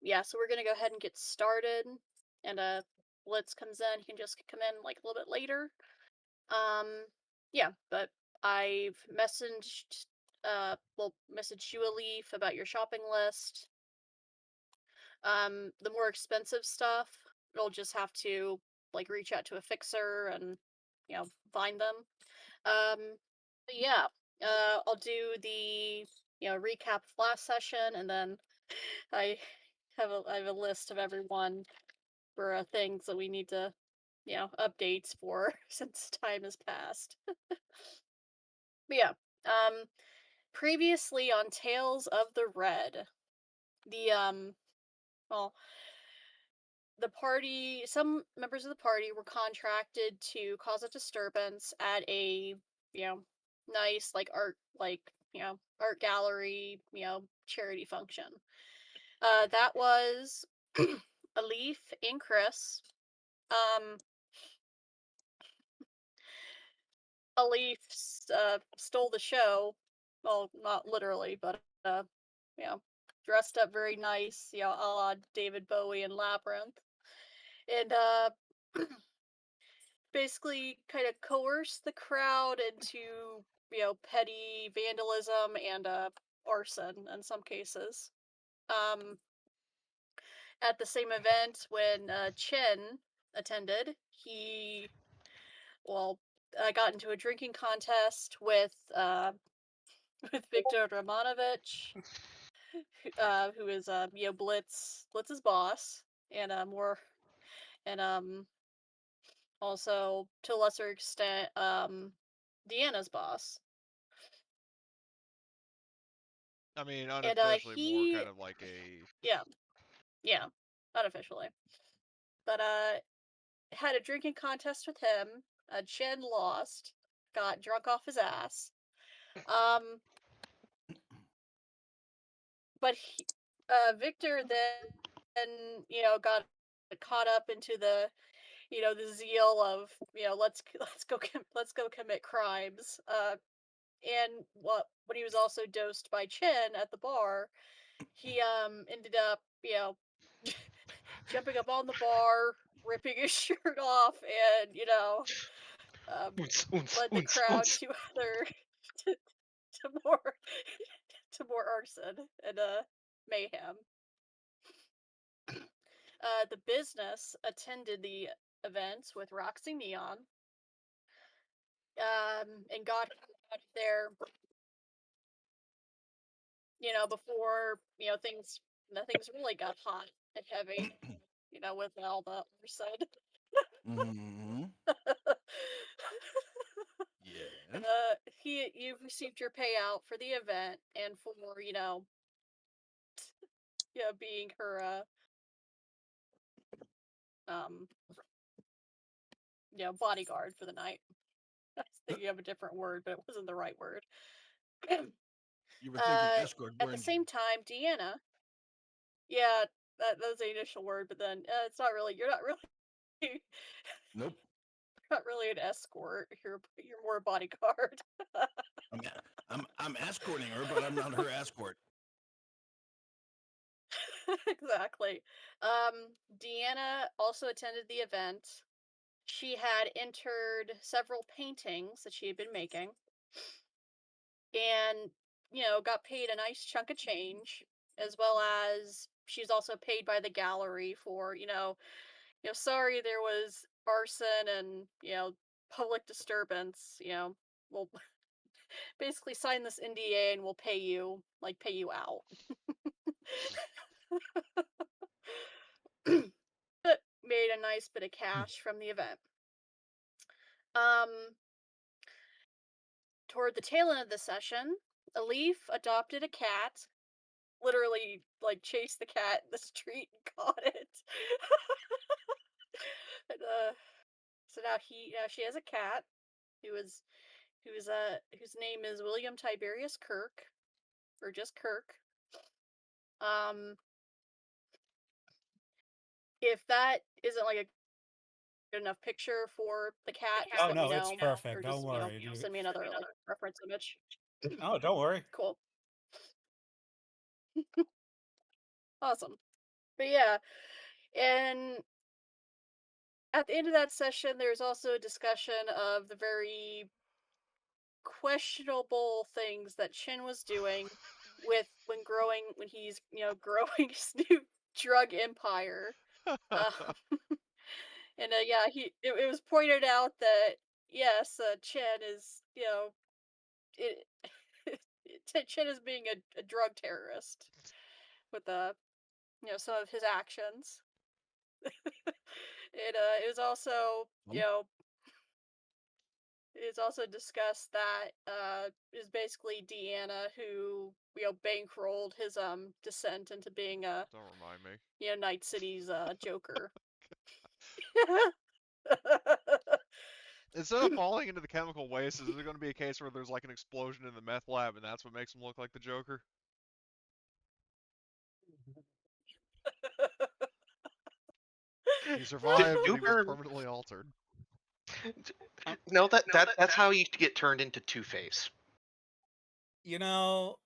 Yeah, so we're gonna go ahead and get started. And Blitz comes in, he can just come in like a little bit later. Um, yeah, but I've messaged you a leaf about your shopping list. The more expensive stuff, you'll just have to like reach out to a fixer and find them. But yeah, I'll do the recap of last session, and then I I have a list of everyone for things that we need to updates for since time has passed. But yeah, um, previously on Tales of the Red, the well, some members of the party were contracted to cause a disturbance at a you know nice art gallery charity function. That was a Leaf and Chris. Um, a Leaf stole the show. Well, not literally, but you know, dressed up very nice, a la David Bowie and Labyrinth, and basically kind of coerce the crowd into petty vandalism and arson in some cases. Um, at the same event when Chen attended, he well got into a drinking contest with with Victor Romanovich, who is Blitz's boss, and more and also to a lesser extent Deanna's boss. I mean, And unofficially, more he kind of like a. yeah, yeah, unofficially. But had a drinking contest with him. Chen lost, got drunk off his ass. Um but Victor then got caught up into the zeal of let's go commit crimes. And when he was also dosed by Chen at the bar, he ended up jumping up on the bar, ripping his shirt off, and um, Oons, oons, led the oons, crowd oons. to other to, to more to more arson and mayhem. The business attended the events with Roxy Neon, and got out of there, before things really got hot and heavy, with all the arson. Mm-hmm. Yes. You've received your payout for the event and for being her um bodyguard for the night. I was thinking of a different word, but it wasn't the right word. You were thinking escort, At the weren't you? same time, Deanna, yeah, that's the initial word, but then it's not really. You're not really. Nope. Not really an escort. You're more a bodyguard. I'm I'm escorting her, but I'm not her escort. Exactly. Deanna also attended the event. She had entered several paintings that she had been making, and got paid a nice chunk of change, as well as she's also paid by the gallery for sorry there was arson and public disturbance. We'll basically sign this NDA and we'll pay you out. But made a nice bit of cash from the event. Um, Toward the tail end of the session, Elif adopted a cat. Literally, like, chased the cat in the street and caught it. And, so now she has a cat who is whose name is William Tiberius Kirk, or just Kirk. Um, if that isn't like a good enough picture for the cat, just Oh let me no, it's know, or perfect. Don't just worry. You... send me another like reference image. Oh, don't worry. Cool. Awesome. But yeah, and at the end of that session, there's also a discussion of the very questionable things that Chin was doing with when he's, growing his new drug empire. Uh, and yeah, it was pointed out that yes, Chen is, it, Chen is being a drug terrorist with some of his actions. It was also, it's also discussed that is basically Deanna who bankrolled his descent into being a Don't remind me. Night City's Joker. Instead of falling into the chemical waste, is there going to be a case where there's like an explosion in the meth lab and that's what makes him look like the Joker? He survived, but he was Super. permanently altered. No, that's how you get turned into Two-Face. You know,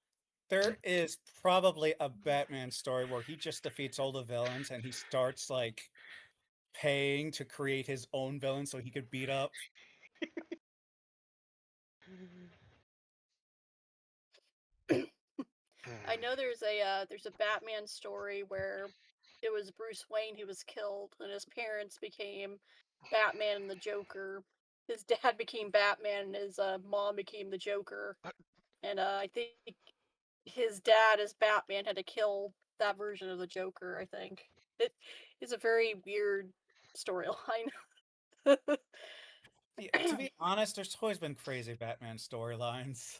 there is probably a Batman story where he just defeats all the villains and he starts like paying to create his own villain so he could beat up. I know there's a Batman story where it was Bruce Wayne who was killed and his parents became Batman and the Joker. His dad became Batman and his mom became the Joker. And I think his dad as Batman had to kill that version of the Joker, I think. It is a very weird storyline. Yeah, to be honest, there's always been crazy Batman storylines.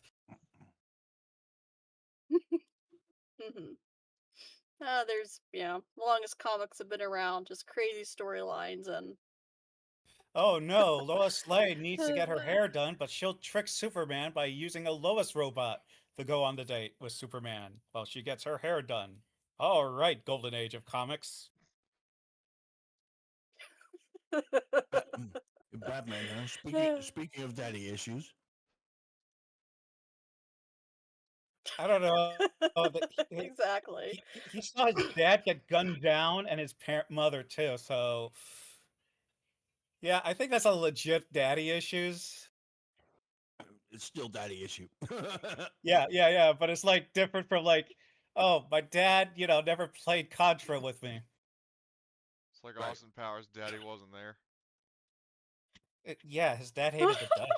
Mhm. There's, longest comics have been around, just crazy storylines and Oh no, Lois Lane needs to get her hair done, but she'll trick Superman by using a Lois robot to go on the date with Superman while she gets her hair done. All right, Golden Age of comics. Batman, huh? Speaking of daddy issues, I don't know. Exactly. He saw his dad get gunned down and his mother too. So, yeah, I think that's a legit daddy issues. it's still daddy issue. Yeah. But it's like different from like, oh, my dad, never played Contra with me. It's like Right. Austin Powers' daddy wasn't there. Yeah, his dad hated the Dutch.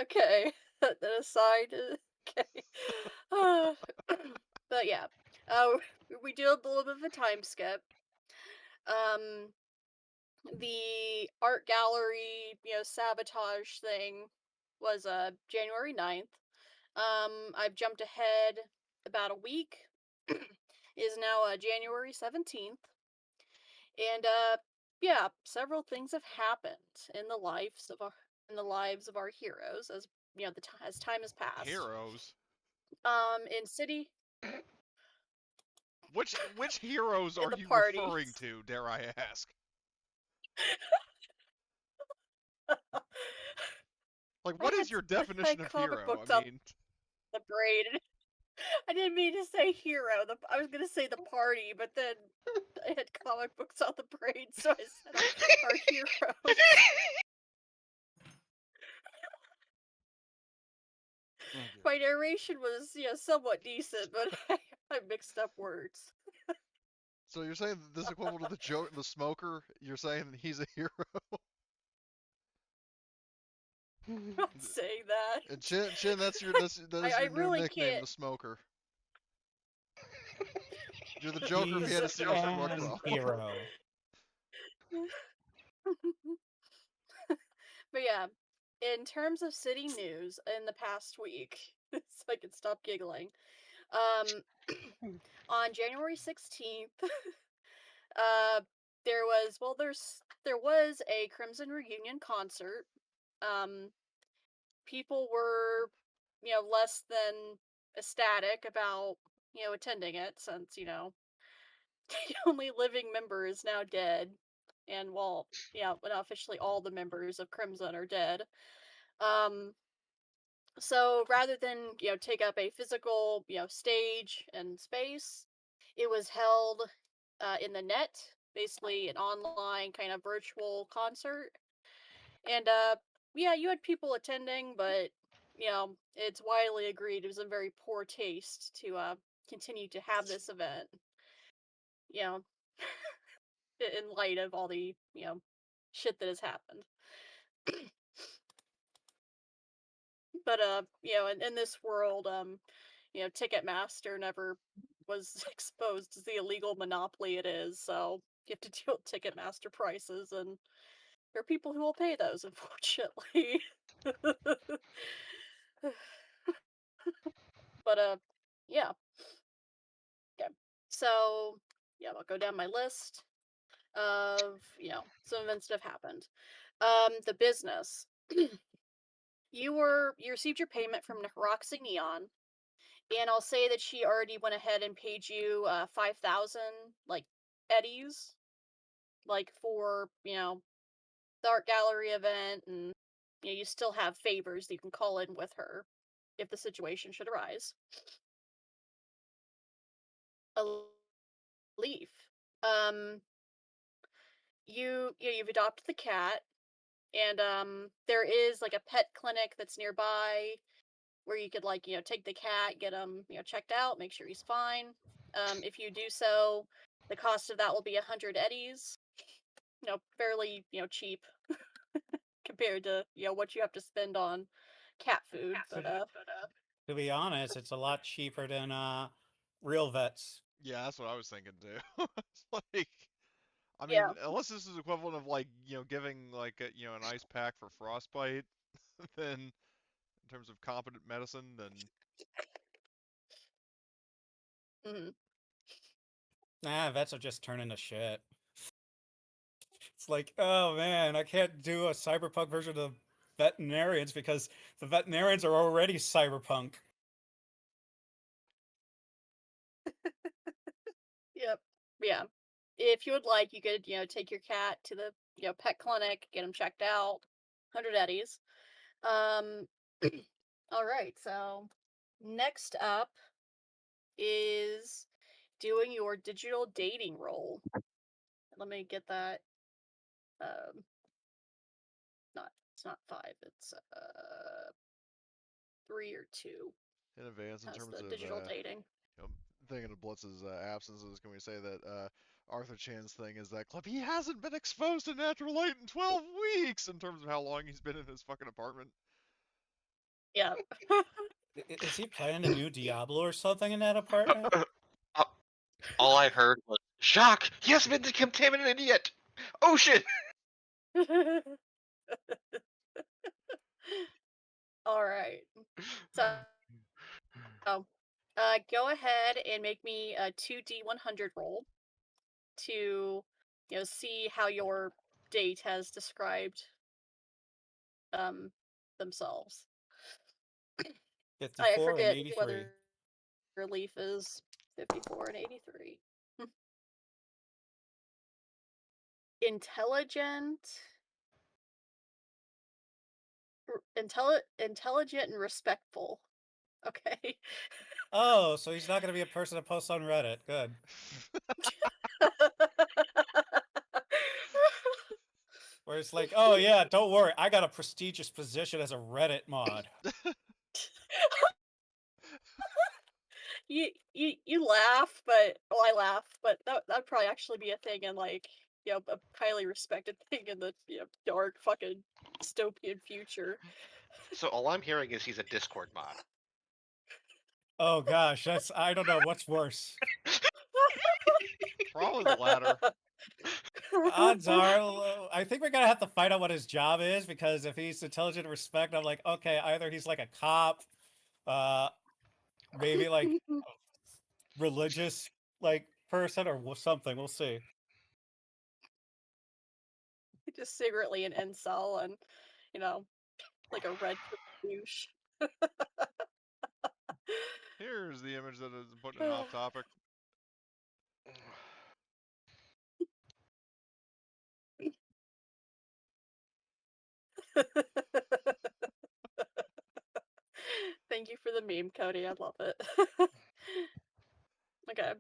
Okay. That aside, okay. Uh, but yeah, uh, we do a little bit of a time skip. Um, the art gallery, sabotage thing was January 9th. I've jumped ahead about a week. Is now January 17th. And yeah, several things have happened in the lives of our heroes as as time has passed. Heroes? In city Which heroes in are the you referring parties. to, dare I ask? Like, I what had is your I definition had of comic hero? I books out mean, the braid. I didn't mean to say hero. I was gonna say the party, but then I had comic books out the braid, so I said our heroes. oh dear. My narration was somewhat decent, but I mixed up words. So you're saying that this equivalent to the smoker? You're saying that he's a hero? I'm not saying that. And Chin, that is I your new really nickname, can't. the smoker. You're the Joker if he He's had a serious drug an problem. hero. But yeah, in terms of city news in the past week, so I can stop giggling. Um, on January 16th, uh, there was a Crimson Reunion concert. Um, People were, less than ecstatic about, attending it since, the only living member is now dead. and well, yeah, but officially all the members of Crimson are dead. Um, so rather than take up a physical stage and space, it was held in the net, basically an online kind of virtual concert. And yeah, you had people attending, but it's widely agreed it was in very poor taste to continue to have this event. You know, in light of all the shit that has happened. But in this world, Ticketmaster never was exposed as the illegal monopoly it is, so you have to deal with Ticketmaster prices, and there are people who will pay those, unfortunately. But yeah. Okay. So yeah, I'll go down my list of some events that have happened. The business. You received your payment from Roxy Neon, and I'll say that she already went ahead and paid you 5,000 like eddies, like for the art gallery event, and you still have favors that you can call in with her if the situation should arise. A leaf. Um, you've adopted the cat, and there is like a pet clinic that's nearby where you could like take the cat, get him checked out, make sure he's fine. If you do so, the cost of that will be 100 eddies. Fairly cheap compared to what you have to spend on cat food. But To be honest, it's a lot cheaper than real vets. Yeah, that's what I was thinking too. It's like, I mean, yeah, unless this is equivalent of like, giving like an ice pack for frostbite, then in terms of competent medicine, then hmm Nah, vets are just turning to shit. It's like, oh man, I can't do a cyberpunk version of veterinarians because the veterinarians are already cyberpunk. yep, yeah. If you would like, you could take your cat to the pet clinic, get him checked out. 100 eddies. Um, all right. So next up is doing your digital dating role. Let me get that. Um, not it's not 5. It's 3 or 2. in advance in That's terms the of digital dating. thinking of Blitz's absences, can we say that Arthur Chan's thing is that club he hasn't been exposed to natural light in 12 weeks in terms of how long he's been in his fucking apartment. Yeah. Is he playing a new Diablo or something in that apartment? All I heard was, Jacques, he hasn't been contaminated yet! Oh shit! All right. So, go ahead and make me a 2D100 roll to, see how your date has described themselves. I 54 and forget 83. whether relief is 54 and 83. Intelligent, intelligent and respectful. Okay. Oh, so he's not going to be a person that posts on Reddit. Good. Where it's like, oh yeah, don't worry, I got a prestigious position as a Reddit mod. You laugh, but I laugh, but that'd probably actually be a thing in like a highly respected thing in the dark fucking dystopian future. So all I'm hearing is he's a Discord mod. Oh gosh, I don't know what's worse. Probably the latter. Odds are, I think we're gonna have to find out what his job is, because if he's intelligent and respect, I'm like, okay, either he's like a cop, maybe like religious like person or something. We'll see. Just secretly an incel and you know like a red douche. Here's the image that is putting it off topic. Thank you for the meme, Cody. I love it. Okay.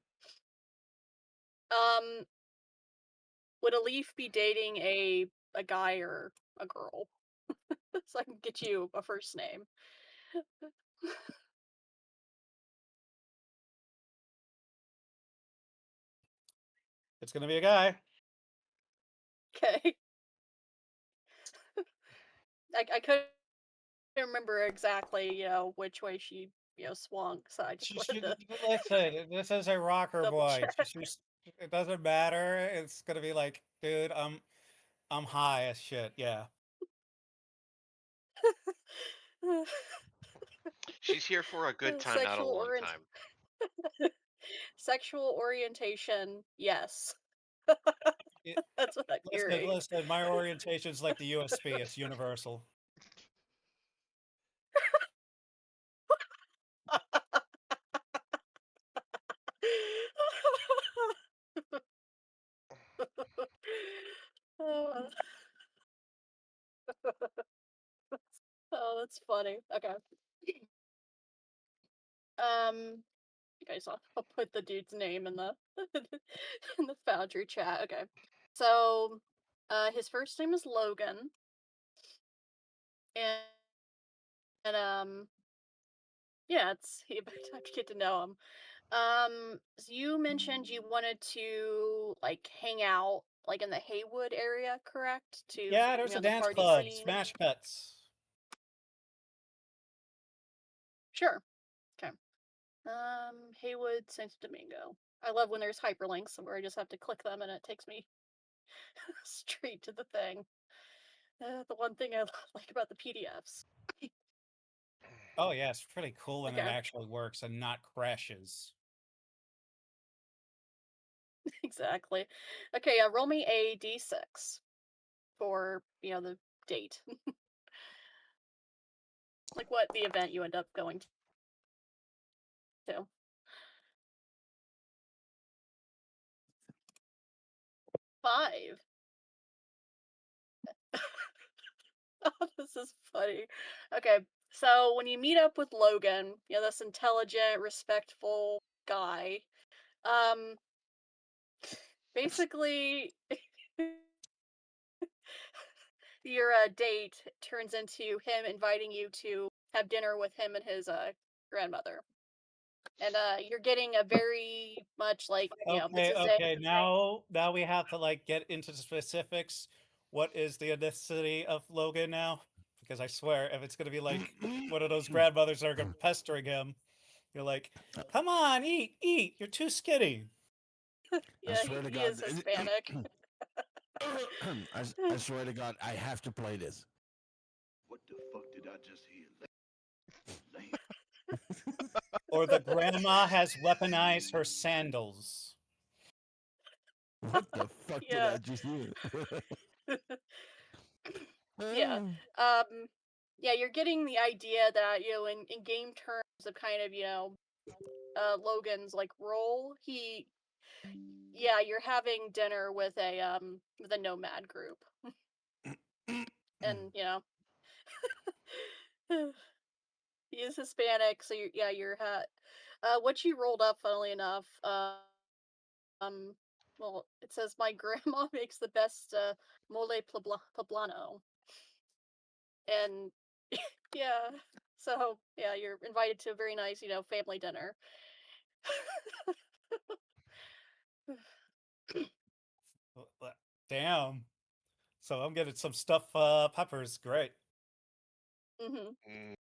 Um, would a leaf be dating a guy or a girl? So I can get you a first name. It's gonna be a guy. Okay. I couldn't remember exactly, which way she, swung, so I just wanted to Listen, this is a rocker double boy. check. It doesn't matter. It's gonna be like, dude, I'm high as shit. Yeah. She's here for a good time, not a Sexual long time. sexual orientation, yes. It, That's what I'm hearing. listen. My orientation's like the USB. It's universal. Oh, oh, that's funny. Okay. Okay, so I'll put the dude's name in the in the Foundry chat. Okay. So, his first name is Logan, and, and yeah, it's he. I get to know him. So you mentioned you wanted to like hang out like in the Haywood area, correct? To Yeah, there's a the dance party club, scene. Smash Cuts. Sure. Okay. Haywood, Santo Domingo. I love when there's hyperlinks where I just have to click them and it takes me straight to the thing. The one thing I like about the PDFs. Oh yeah, it's pretty cool when it Okay, actually works and not crashes. exactly. Okay, roll me a d6 for the date, like what the event you end up going to. 5. Oh, this is funny. Okay, so when you meet up with Logan, this intelligent, respectful guy, um, basically, your date turns into him inviting you to have dinner with him and his grandmother. And you're getting a very much like, it's Okay, a okay. Now we have to like get into the specifics. What is the ethnicity of Logan now? Because I swear, if it's gonna be like one of those grandmothers that are gonna pestering him, you're like, come on, eat. You're too skinny. I yeah, swear to he God. is Hispanic. I swear to God, I have to play this. What the fuck did I just hear? Or the grandma has weaponized her sandals. What the fuck did Yeah. I just hear? Yeah. Yeah, you're getting the idea that, in game terms of kind of, Logan's like role, you're having dinner with a nomad group. And, he is Hispanic, so what you rolled up, funnily enough, um, well, it says my grandma makes the best mole poblano, and yeah, so yeah, you're invited to a very nice, family dinner. Damn. So I'm getting some stuff peppers. Great. hmm Mm,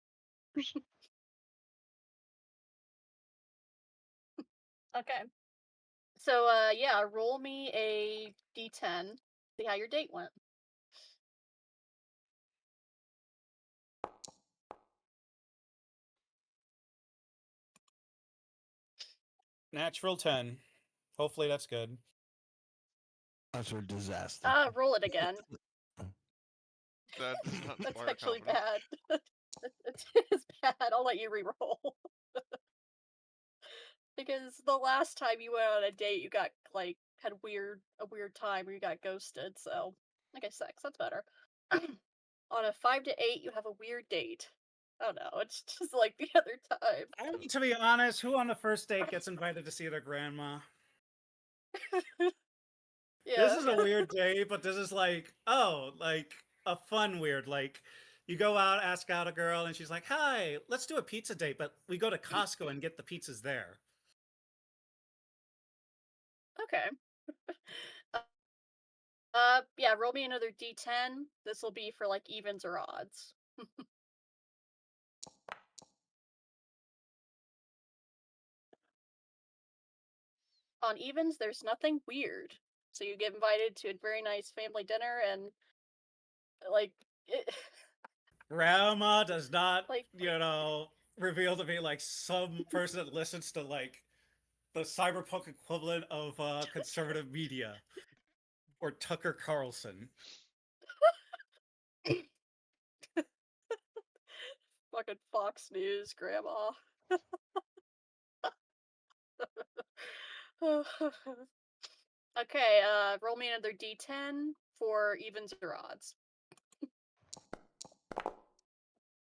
Okay, so yeah, roll me a d10. See how your date went. Natural 10. Hopefully that's good. Utter disaster. Roll it again. That does not That's inspire actually confidence. bad. It's bad. I'll let you re-roll. Because the last time you went on a date, you got like had a weird time where you got ghosted. So like a 6, that's better. On a 5 to 8, you have a weird date. I don't know. It's just like the other time. I mean, to be honest, who on the first date gets invited to see their grandma? This Yeah. is a weird day, but this is like, oh, like a fun weird. Like, you go out, ask out a girl, and she's like, "Hi, let's do a pizza date," but we go to Costco and get the pizzas there. Okay. Yeah, roll me another d10. This will be for like evens or odds. On evens, there's nothing weird. So you get invited to a very nice family dinner and like it, Grandma does not, like reveal to me like some person that listens to like the cyberpunk equivalent of conservative media or Tucker Carlson. fucking Fox News grandma. Okay, roll me another d10 for evens or odds.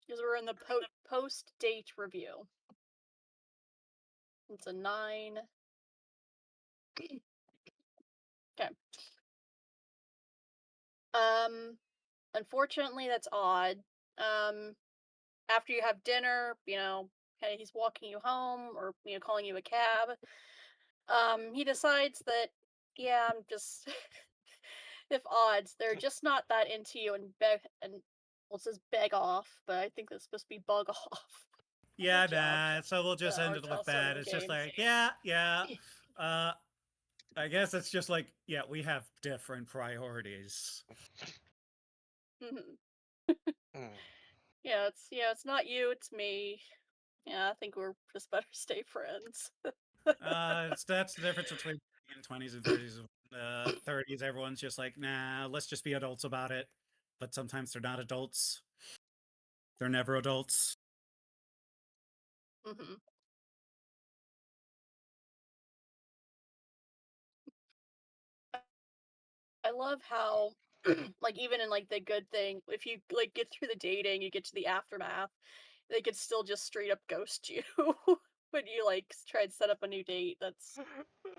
Because we're in the post date review. It's a 9. Okay. Unfortunately, that's odd. After you have dinner, kinda he's walking you home or, calling you a cab. He decides that, yeah, I'm just if odds, they're just not that into you and well, it says beg off, but I think that's supposed to be bug off. Yeah, Good job. nah. So we'll just end it with also that. in It's just games. like, yeah. I guess it's just like, yeah, we have different priorities. Mhm. Mm. Yeah, it's not you, it's me. Yeah, I think we're just better stay friends. That's the difference between in 20s and 30s. 30s, everyone's just like, nah, let's just be adults about it. But sometimes they're not adults. They're never adults. Mhm. I love how like even in like the good thing, if you like get through the dating, you get to the aftermath, they could still just straight up ghost you when you like try and set up a new date. That's great.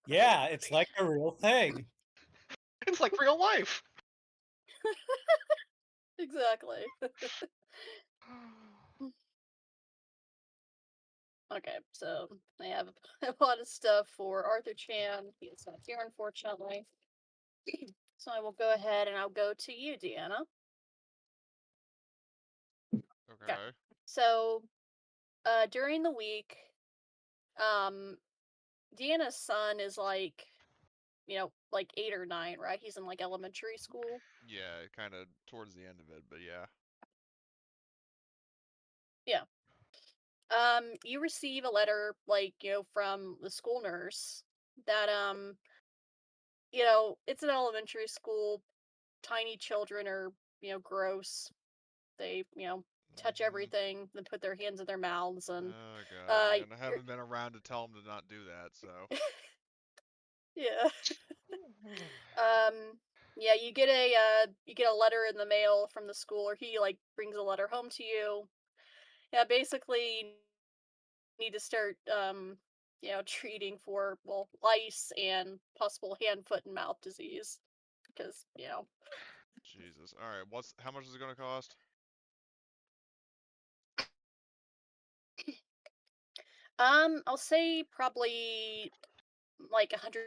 Yeah, it's like a real thing. It's like real life. Exactly. Okay, so I have a lot of stuff for Arthur Chan. He is not here, unfortunately. So I will go ahead and I'll go to you, Deanna. Okay. Okay. So, during the week, um, Deanna's son is like, like 8 or 9, right? He's in like elementary school. Yeah, kind of towards the end of it, but yeah. Yeah. You receive a letter, like, from the school nurse that, it's an elementary school. Tiny children are, gross. They, touch Mhm. everything, then put their hands in their mouths, and, Oh god, uh, yeah, and I you're, haven't been around to tell him to not do that, so. yeah. Yeah, you get a letter in the mail from the school, or he like brings a letter home to you. Yeah, basically you need to start treating for, well, lice and possible hand, foot, and mouth disease because Jesus. All right, how much is it gonna cost? I'll say probably like 100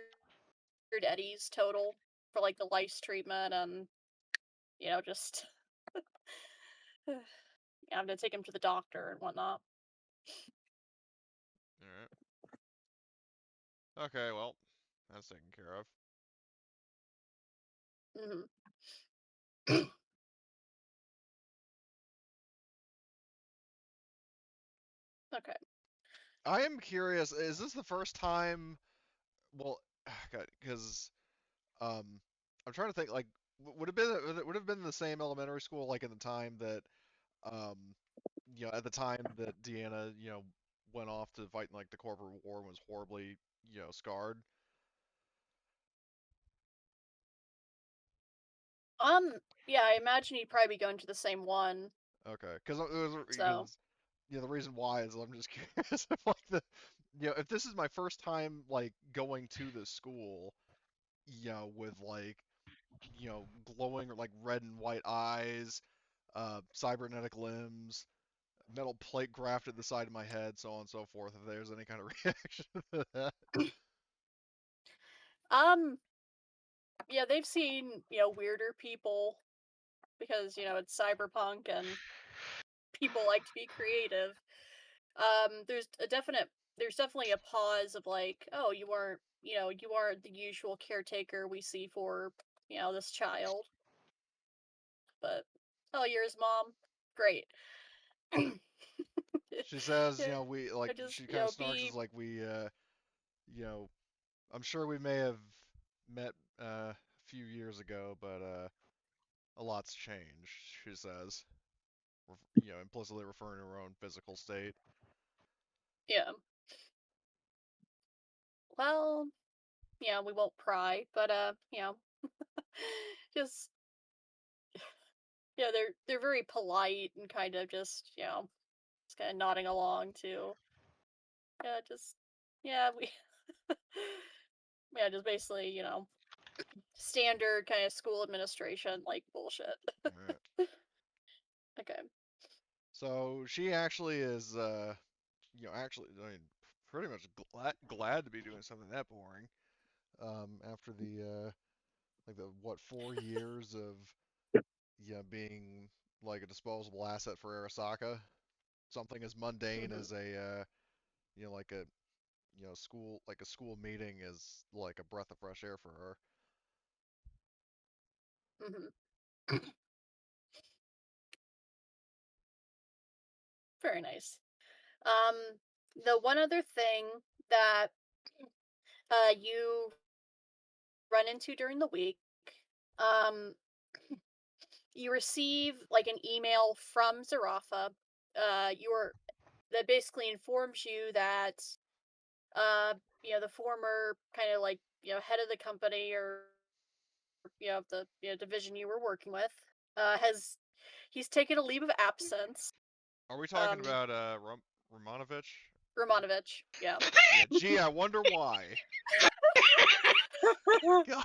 eddies total for like the lice treatment and just yeah, I'm gonna take him to the doctor and whatnot. All right. Okay, well, that's taken care of. Hmm. Okay. I am curious. Is this the first time? Well, because I'm trying to think. Like, would it have been the same elementary school like in the time that um, at the time that Deanna, went off to fight in like the corporate war and was horribly, scarred. Yeah, I imagine he'd probably be going to the same one. Okay, because So, the reason why is I'm just curious if like if this is my first time like going to the school, with like glowing like red and white eyes, cybernetic limbs, metal plate grafted the side of my head, so on and so forth. If there's any kind of reaction to that. um, yeah, they've seen, weirder people because, it's cyberpunk and people like to be creative. There's definitely a pause of like, oh, you aren't the usual caretaker we see for, this child. But, oh, you're his mom? Great. She says, Yeah, we like I just, she kind of snarks be, as like you know, I'm sure we may have met a few years ago, but a lot's changed. She says, implicitly referring to her own physical state. yeah. Well, yeah, we won't pry, but, just, yeah, they're very polite and kind of just, just kind of nodding along to, yeah, just, yeah, we, yeah, just basically, standard kind of school administration, like, bullshit. Right. Okay. So she actually is, actually, I mean, pretty much glad to be doing something that boring. After the like the what 4 years of being like a disposable asset for Arasaka, something as mundane Hmm. as a like a school like a school meeting is like a breath of fresh air for her. Hmm. Very nice. Um, the one other thing that you run into during the week, um, you receive like an email from Zhirafa. Your that basically informs you that uh, the former kind of like head of the company or the division you were working with has he's taken a leave of absence. Are we talking Um, about Romanovich? Romanovich, yeah. Yeah. Gee, I wonder why. God.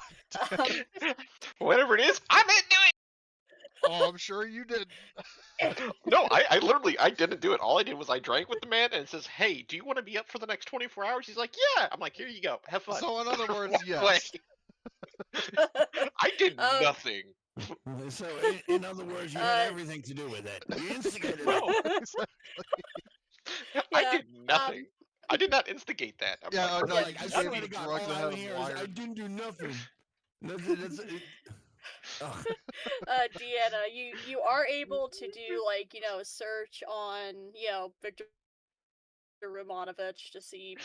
um, Whatever it is, I'm in doing. Oh, I'm sure you did. No, I literally I didn't do it. All I did was I drank with the man and it says, "Hey, do you want to be up for the next 24 hours?" He's like, "Yeah." I'm like, "Here you go. Have fun." So in other words, Walk away. yes. I did um, nothing. So, in other words, you had uh, everything to do with it. You instigated it. No, I yeah. did nothing. I did not instigate that. I'm Yeah. like, Oh no, Yeah. you I just gave swear him to the God, drugs all that I had would him hear is, "I wired. didn't do nothing." Ugh. Deanna, you are able to do like a search on Victor Romanovich to see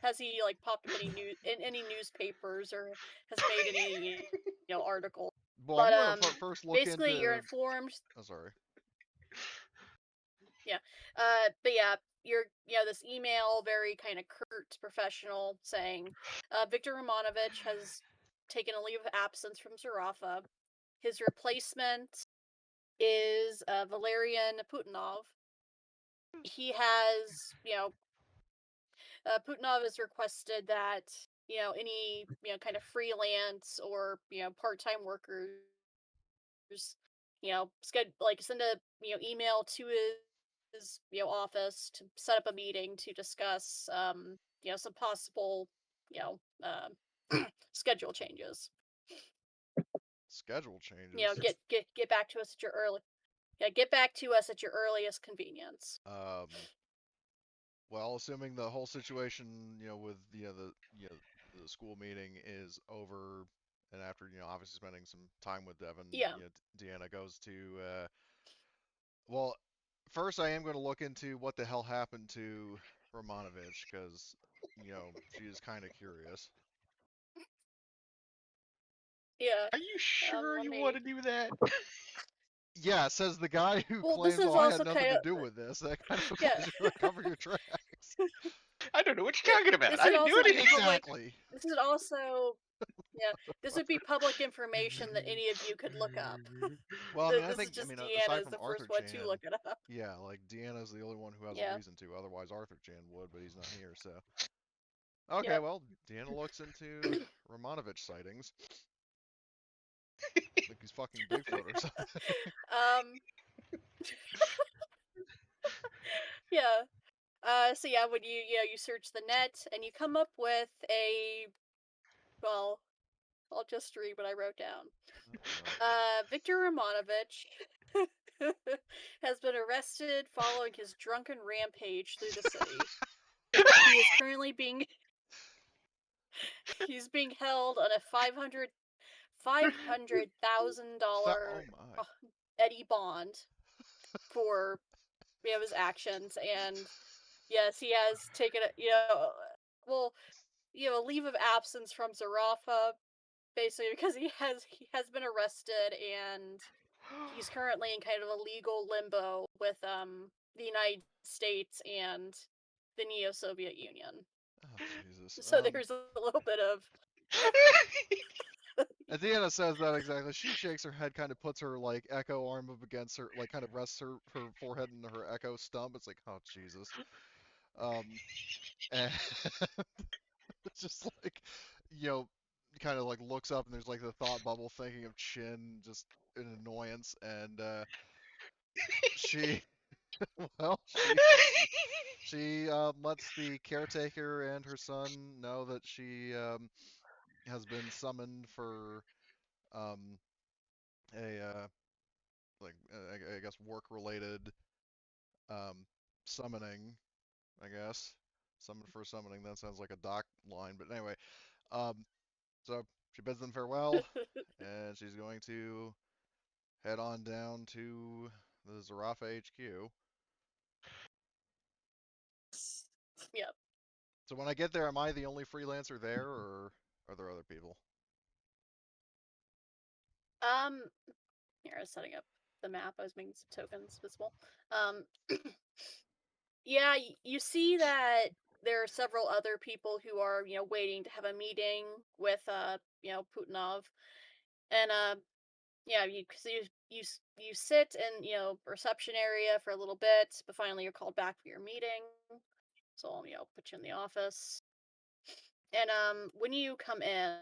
has he like popped up in any newspapers or has made any articles. Well, I'm But gonna first look basically you're into. informed. Oh, sorry. Yeah. But yeah, you're this email, very kind of curt, professional, saying Victor Romanovich has taken a leave of absence from Zhirafa. His replacement is Valerian Putinov. He has, Putinov has requested that any kind of freelance or part-time workers send a email to his office to set up a meeting to discuss some possible you know schedule changes. Schedule changes. Get back to us at your early get back to us at your earliest convenience. Well, assuming the whole situation, with the school meeting is over, and after obviously spending some time with Devin, Yeah. Deanna goes to. Well, first I am going to look into what the hell happened to Romanovich because she is kind of curious. Yeah. are you sure Let you want me. to do that? Yeah, says the guy who Well, this claims, is "Oh, I had also nothing kind to of do with this." That kind of yeah. implies you're going to cover your tracks. I don't know what Yeah, you're talking about. this I would didn't do also be anything. like Exactly. this is also Yeah, this would be public information that any of you could look up. Well, I mean, This is I just mean, Deanna aside is from the Arthur first one to Chan, look it up. yeah, like Deanna's the only one who has a Yeah. reason to. Otherwise, Arthur Chan would, but he's not here. So, okay, Yep. well, Deanna looks into Romanovich sightings, like he's fucking Bigfoot or something. Um. Yeah. So yeah, when you search the net and you come up with a, well, I'll just read what I wrote down. Oh, God. Victor Romanovich has been arrested following his drunken rampage through the city. He is currently being he's being held on a $500,000 Oh my. Eddie bond for his actions, and yes, he has taken a well a leave of absence from Zhirafa, basically because he has been arrested, and he's currently in kind of a legal limbo with the United States and the Neo-Soviet Union. Oh Jesus. So there's a little bit of And Deanna says that exactly. She shakes her head, kind of puts her like echo arm up against her, like kind of rests her forehead into her echo stump. It's like, oh Jesus. And it's just like, kind of like looks up and there's like the thought bubble thinking of Chin, just an annoyance, and she, well, she lets the caretaker and her son know that she has been summoned for um a I guess work related um summoning, I guess. Summon for summoning, that sounds like a doc line, but anyway. Um so she bids them farewell and she's going to head on down to the Zhirafa HQ. yep. So when I get there, am I the only freelancer there, or are there other people? Um, here I was setting up the map. I was making some tokens visible. Um, yeah, you see that there are several other people who are waiting to have a meeting with Putinov, and yeah, you sit in reception area for a little bit, but finally you're called back for your meeting. So I'll put you in the office, and when you come in,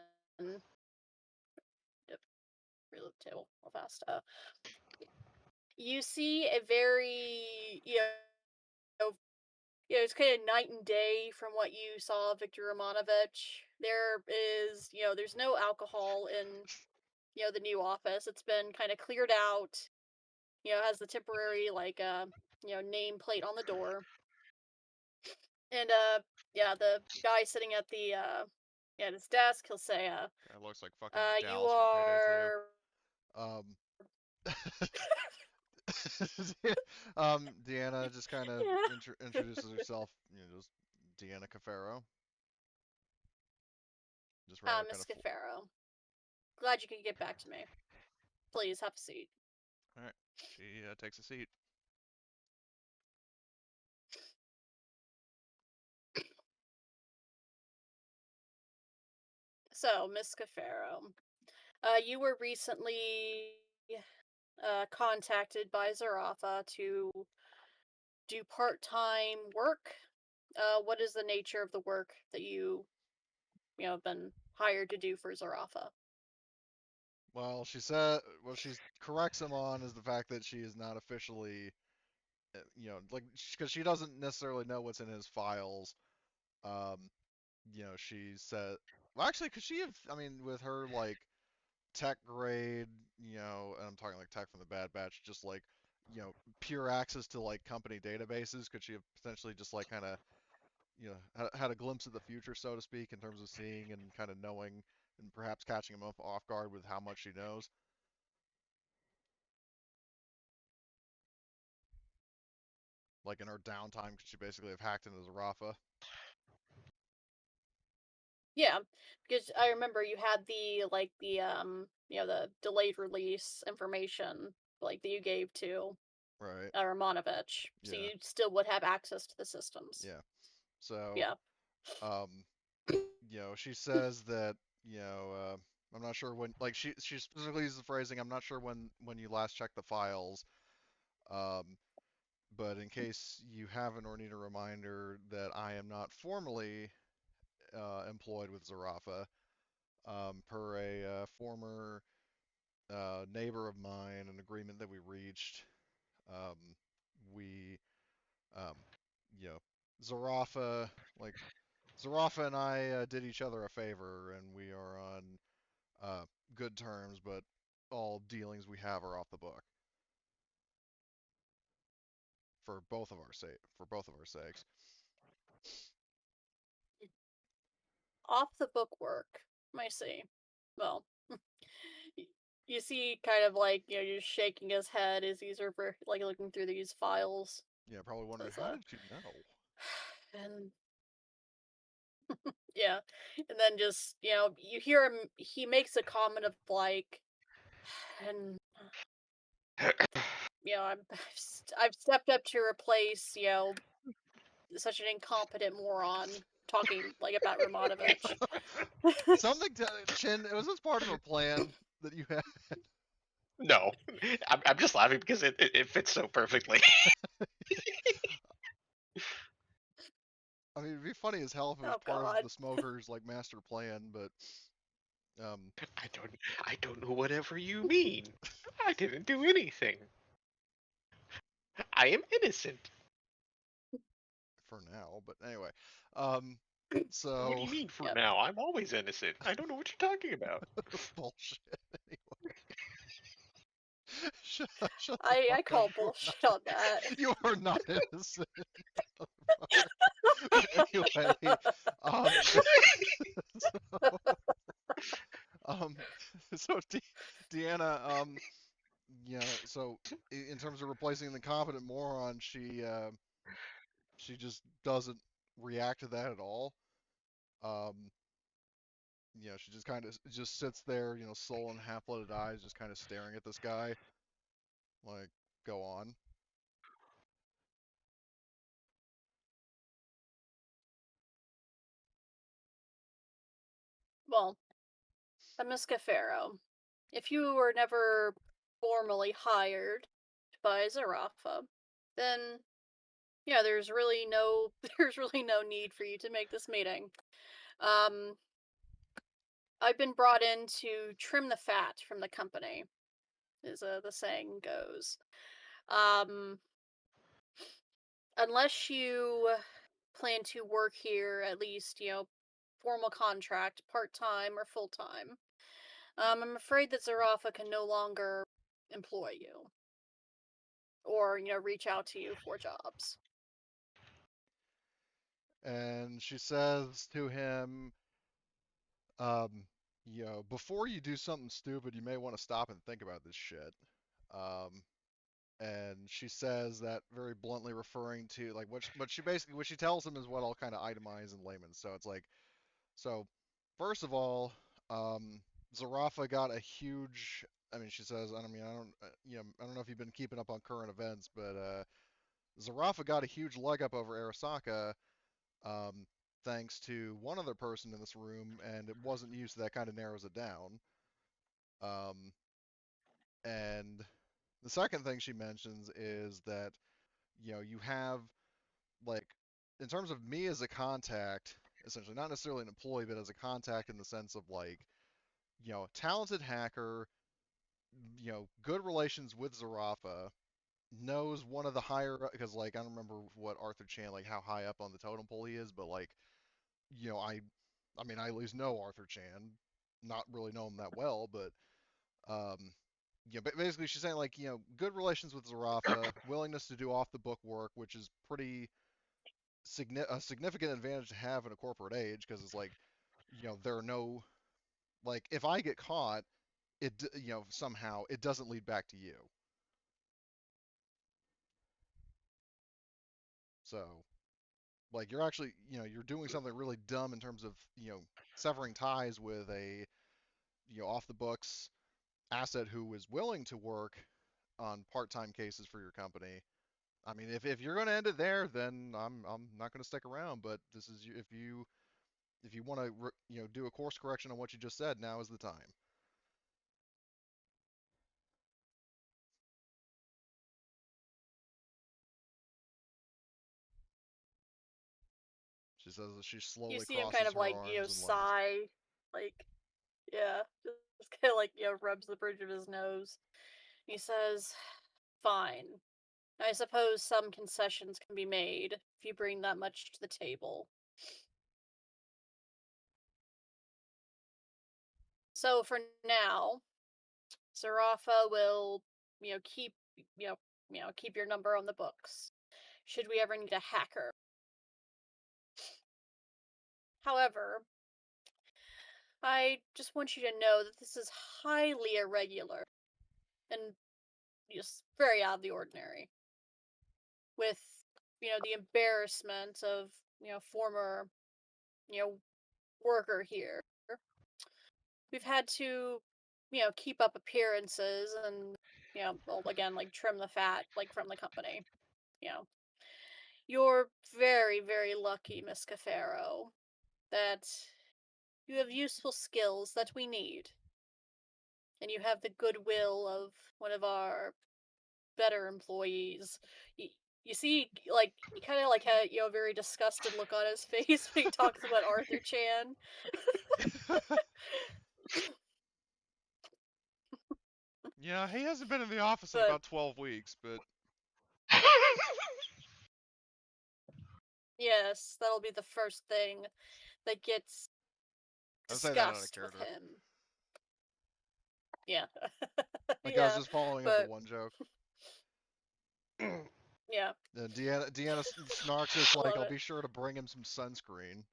yep, reload the table real fast. You see a very it's kind of night and day from what you saw of Victor Romanovich. There's no alcohol in the new office. It's been kind of cleared out. Has the temporary like nameplate on the door. And yeah, the guy sitting at the at his desk, he'll say Guy looks like fucking you Dallas from Payday 2. are Um, Deanna just kind of yeah. introduces herself, just Deanna Cafaro. Just rather kind Miss of. Cafaro. Glad you could get back to me. Please have a seat. All right, she takes a seat. So, Miss Cafaro, you were recently contacted by Zhirafa to do part-time work. What is the nature of the work that have been hired to do for Zhirafa? Well, she corrects him on is the fact that she is not officially, like, because she doesn't necessarily know what's in his files. Um, she said, well, actually, could she have, I mean, with her, like, tech grade, and I'm talking like tech from the Bad Batch, just like, pure access to, like, company databases, could she have potentially just, like, kind of, had a glimpse of the future, so to speak, in terms of seeing and kind of knowing and perhaps catching him off guard with how much she knows? Like, in her downtime, could she basically have hacked into Zarafa? Yeah, because I remember you had the delayed release information like that you gave to Right. Romanovich, so Yeah. you still would have access to the systems. Yeah. So, Yeah. she says that, I'm not sure when. Like she specifically uses the phrasing. I'm not sure when you last checked the files. Um, but in case you haven't or need a reminder that I am not formally employed with Zhirafa, per a former neighbor of mine, an agreement that we reached. Um, we, um, you know, Zhirafa, like Zhirafa and I did each other a favor, and we are on uh, good terms, but all dealings we have are off the book for both of our sakes. Off the book work. I see. Well, y- you see, kind of like just shaking his head as he's like looking through these files. Yeah, probably wondering Says, how did you know? and yeah, and then just you hear him. He makes a comment of like, and I've stepped up to replace such an incompetent moron talking like about Romanovich. Something to Chin. Was this part of a plan that you had? No, I'm just laughing because it fits so perfectly. I mean, it'd be funny as hell if it was Oh part of God. the smokers' like master plan, but I don't I don't know whatever you mean. I didn't do anything. I am innocent. for now. But anyway, um, What do so you mean for Yep. now? I'm always innocent. I don't know what you're talking about. bullshit. Anyway, shut the I fuck up. call bullshit on that. You are not innocent. But anyway, um, so, um, so Deanna, so in terms of replacing the competent moron, she just doesn't react to that at all. Um, she just kind of just sits there, sullen, half-blooded eyes, just kind of staring at this guy. Like, go on. Well, Miss Cafaro, if you were never formally hired by Zarafa, then there's really no there's really no need for you to make this meeting. Um, I've been brought in to trim the fat from the company, as the saying goes. Um, unless you plan to work here at least, formal contract, part time or full time. I'm afraid that Zarafa can no longer employ you or, reach out to you for jobs. And she says to him, um, before you do something stupid, you may want to stop and think about this shit. Um, and she says that very bluntly, referring to like what she tells him is what I'll kind of itemize in layman. So it's like, so first of all, um, Zarafa got a huge. I mean, she says, I don't know if you've been keeping up on current events, but Zarafa got a huge leg up over Arasaka, um, thanks to one other person in this room, and it wasn't you, so that kind of narrows it down. Um, and the second thing she mentions is that, you have, like, in terms of me as a contact, essentially, not necessarily an employee, but as a contact in the sense of, like, talented hacker, good relations with Zarafa, knows one of the higher, because, like, I don't remember what Arthur Chan, like, how high up on the totem pole he is, but, like, you know, I, I mean, I at least know Arthur Chan, not really know him that well, but um, basically she's saying like, good relations with Zarafa, willingness to do off the book work, which is pretty a significant advantage to have in a corporate age, because it's like, there are no, like, if I get caught, somehow it doesn't lead back to you. So, like, you're actually, you're doing something really dumb in terms of, severing ties with a, off the books asset who is willing to work on part-time cases for your company. I mean, if you're going to end it there, then I'm not going to stick around. But this is if you if you want to, do a course correction on what you just said, now is the time. She says that she You slowly see him kind crosses of her like, arms and legs. sigh, like, yeah, just kind of like, rubs the bridge of his nose. He says, "Fine. I suppose some concessions can be made if you bring that much to the table. So for now, Zhirafa will, keep, keep your number on the books. Should we ever need a hacker? However, I just want you to know that this is highly irregular and just very out of the ordinary. With, the embarrassment of, former, you know, worker here. We've had to, keep up appearances and, well, again, like trim the fat, like from the company. You know, you're very, very lucky, Miss Cafaro, that you have useful skills that we need, and you have the goodwill of one of our better employees. You, you see, like, he kind of like had, a very disgusted look on his face when he talks about Arthur Chan. Yeah, he hasn't been in the office in But about 12 weeks, but yes, that'll be the first thing that gets I'll say that out of discussed with character. him. Yeah. Like I was Yeah, just following up the but one joke. yeah, And Deanna snarks, it's like, love I'll it. be sure to bring him some sunscreen.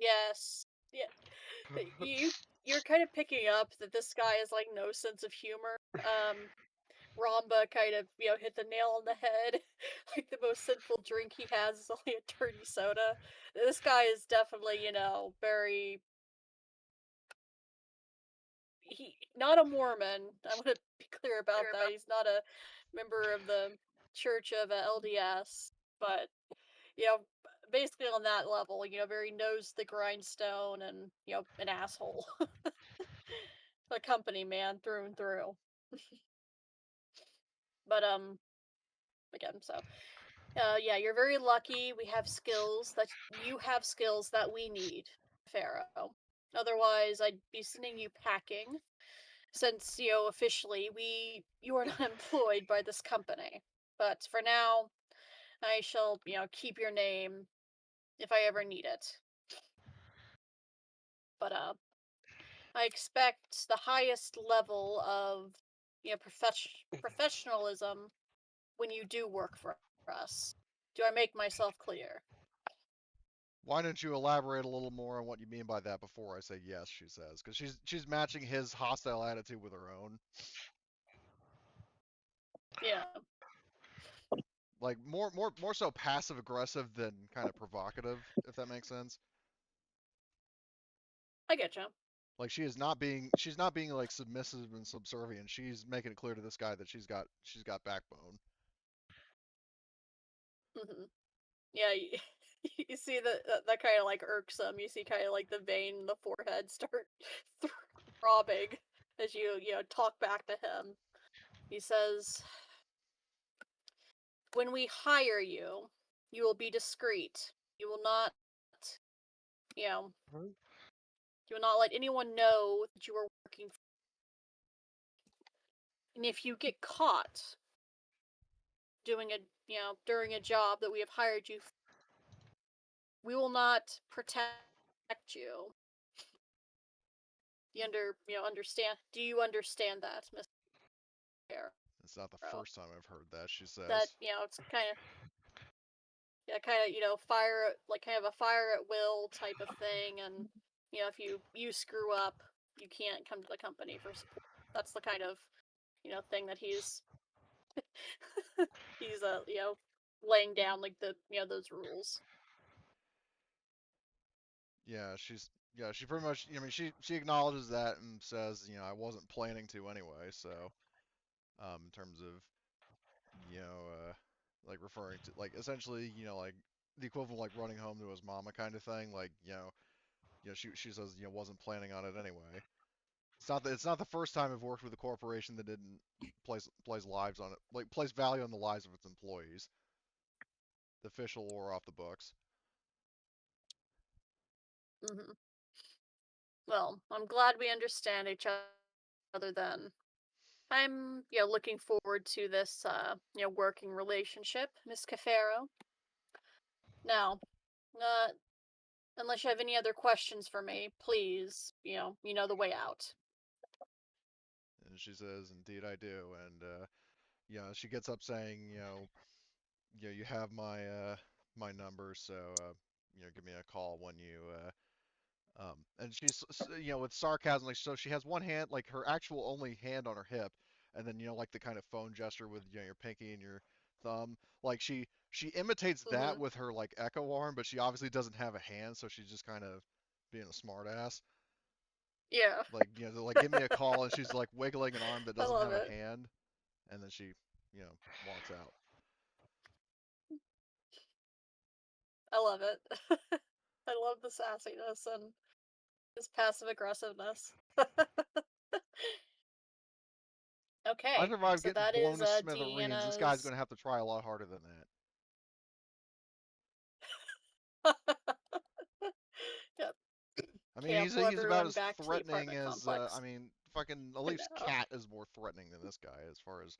Yes. Yeah. You're kind of picking up that this guy has like no sense of humor. Ramba kind of, hit the nail on the head. Like the most sinful drink he has is only a dirty soda. This guy is definitely, very he not a Mormon. I want to be clear about that. He's not a member of the Church of LDS, but you know, basically on that level, very nose to the grindstone and an asshole. A company man through and through. But again, so yeah, you're very lucky. We have skills that you have skills that we need, Pharaoh. Otherwise, I'd be sending you packing, since officially you are not employed by this company. But for now, I shall keep your name if I ever need it. But I expect the highest level of professionalism when you do work for us. Do I make myself clear? Why don't you elaborate a little more on what you mean by that before I say yes, she says, because she's matching his hostile attitude with her own. Yeah, Like more so passive aggressive than kind of provocative, if that makes sense. I get you. Like she's not being like submissive and subservient. She's making it clear to this guy that she's got backbone. Yeah, you see that kind of like irks him. You see kind of like the vein in the forehead start throbbing as you talk back to him. He says, "When we hire you, you will be discreet. You will not, you know, you will not let anyone know that you are working. And if you get caught doing during a job that we have hired you, we will not protect you. Understand? Do you understand that, Miss Arrow? It's not the first time I've heard that, she That says. it's kind of fire, like kind of a fire at will type of thing, and if you screw up, you can't come to the company for support. That's the kind of thing that he's he's laying down, like the those rules. Yeah, she pretty much, I mean, she acknowledges that and says, I wasn't planning to anyway, so in terms of, like referring to, like, essentially, like the equivalent of like running home to his mama kind of thing. Like she says wasn't planning on it anyway. It's not the first time I've worked with a corporation that didn't place lives on it, like place value on the lives of its employees, the official or off the books. Hmm. Well, I'm glad we understand each other then. I'm, looking forward to this, working relationship, Miss Cafaro. Now, uh, unless you have any other questions for me, please, you know the way out. And she says, "Indeed, I do." And she gets up saying, you have my number, so give me a call when you and she's with sarcasm, like, so she has one hand, like her actual only hand on her hip, and then like the kind of phone gesture with your pinky and your thumb, like she imitates that Hmm. with her like echo arm, but she obviously doesn't have a hand, so she's just kind of being a smartass. Yeah, Like like give me a call, and she's like wiggling an arm that I doesn't love have a it. hand, and then she walks out. I love it. I love the sassiness and his passive aggressiveness. I Okay, survived so getting that blown is to smithereens. This guy's Deanna's. gonna have to try a lot harder than that. Yep, I mean, can't pull he's about everyone as back to the threatening apartment as I complex. mean, fucking Alif's No. cat is more threatening than this guy as far as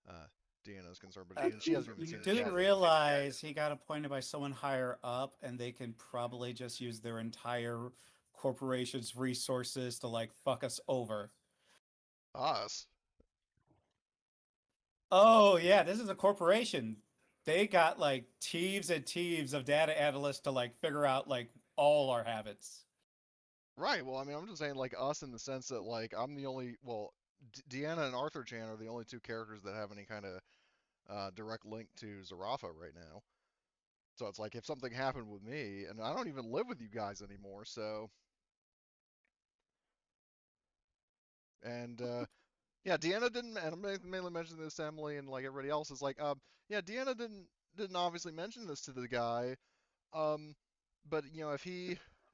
uh, Deanna is concerned. But Uh, she hasn't even you seen the do cat yet. realize he got appointed by someone higher up, and they can probably just use their entire corporation's resources to like fuck us over. Us. Oh yeah, this is a corporation. They got like teeves and teeves of data analysts to like figure out like all our habits. Right. Well, I mean, I'm just saying like us in the sense that like I'm the only well, Deanna and Arthur Chan are the only two characters that have any kind of direct link to Zhirafa right now. So it's like if something happened with me, and I don't even live with you guys anymore, so and yeah, Deanna didn't, and I'm mainly mentioning this to Emily and like everybody else is like, yeah, Deanna didn't obviously mention this to the guy, um, but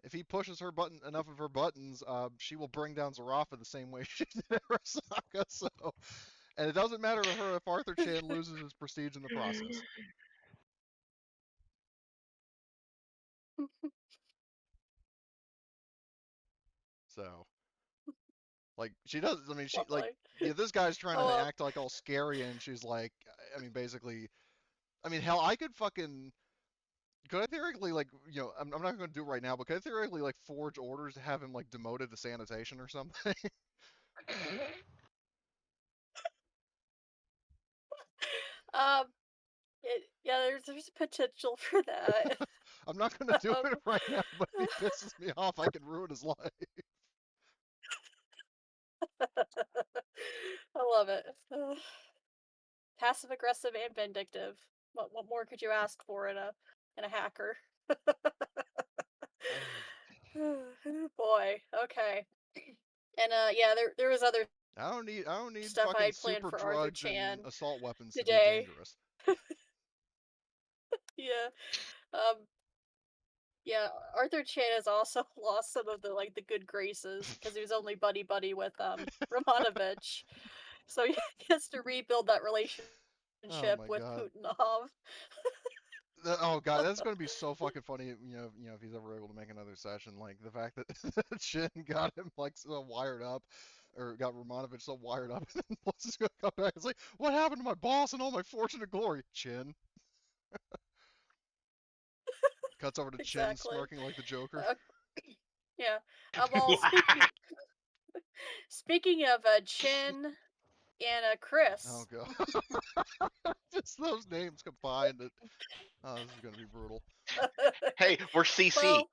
if he pushes her button enough of her buttons, she will bring down Zarafa the same way she did Arasaka. So, and it doesn't matter to her if Arthur Chan loses his prestige in the process. So, like she does, I mean, she like Lovely. yeah, this guy's trying to Oh, act like all scary, and she's like, I mean, basically, I mean, hell, I could fucking could I theoretically like I'm not going to do it right now, but could I theoretically like forge orders to have him like demoted to sanitation or something? um, yeah, there's potential for that. I'm not going to do Um, it right now, but if he pisses me off, I can ruin his life. I love it. Passive aggressive and vindictive. What more could you ask for in a hacker? Boy, okay. And yeah, there was other I don't need stuff I fucking had planned super for Arthur drugs and Chan assault weapons to be today. dangerous. Yeah. Um yeah, Arthur Chan has also lost some of the good graces because he was only buddy buddy with Romanovich. So he has to rebuild that Oh relationship my with god. Putinov. Oh god, that's going to be so fucking funny. If he's ever able to make another session, like the fact that Chin got him like so wired up, or got Romanovich so wired up, and then plus he's gonna come back. It's like, what happened to my boss and all my fortune and glory? Chin cuts over to Chin Exactly. smirking like the Joker. Uh, yeah. Well, speaking of Chin and Oh Chris. god, just those names combined. Oh, this is gonna be brutal. Hey, we're CC. Well,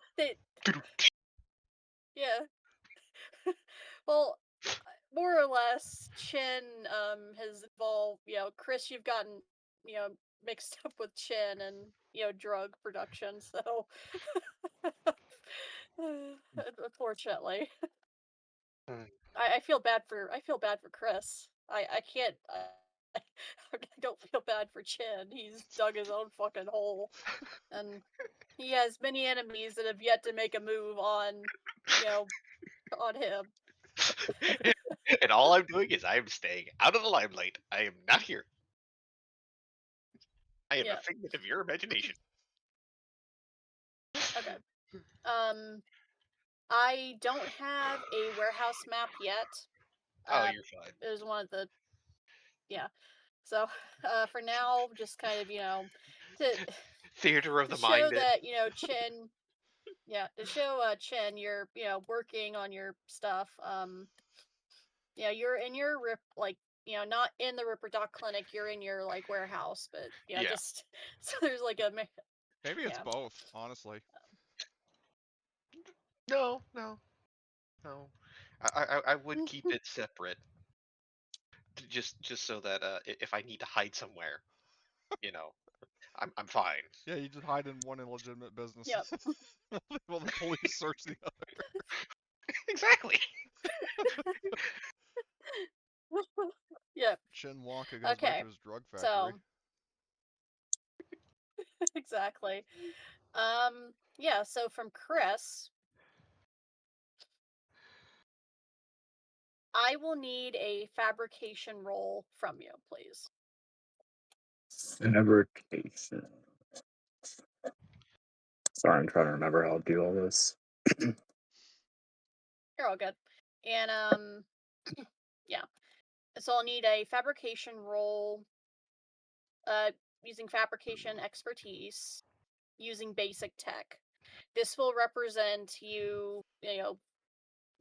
yeah. Well, more or less, Chin has involved. Chris, you've gotten you know mixed up with Chin and drug production. So, unfortunately, Mm. I feel bad for Chris. I can't. I don't feel bad for Chin. He's dug his own fucking hole, and he has many enemies that have yet to make a move on, you know, on him. And all I'm doing is I am staying out of the limelight. I am not here. I am a Yeah. figment of your imagination. Okay. I don't have a warehouse map yet. Oh, you're fine. It was one of the yeah. So, for now, just kind of to Theater of to the show mind. that Chin, yeah, to show Chin you're working on your stuff. Yeah, you're in your like not in the Ripper Doc clinic. You're in your like warehouse, but Yeah. just so there's like a Maybe it's yeah. both, honestly. No, no, no. I would keep it separate, just so that if I need to hide somewhere, you know, I'm fine. Yeah, you just hide in one illegitimate business. Yep. While the police search the other. Exactly. Yep. Chin Wonka goes back Okay. to his drug factory. So exactly. Yeah, so from Chris, I will need a fabrication roll from you, please. Fabrication. Sorry, I'm trying to remember how to do all this. You're all good. And yeah. So I'll need a fabrication roll using fabrication expertise, using basic tech. This will represent you,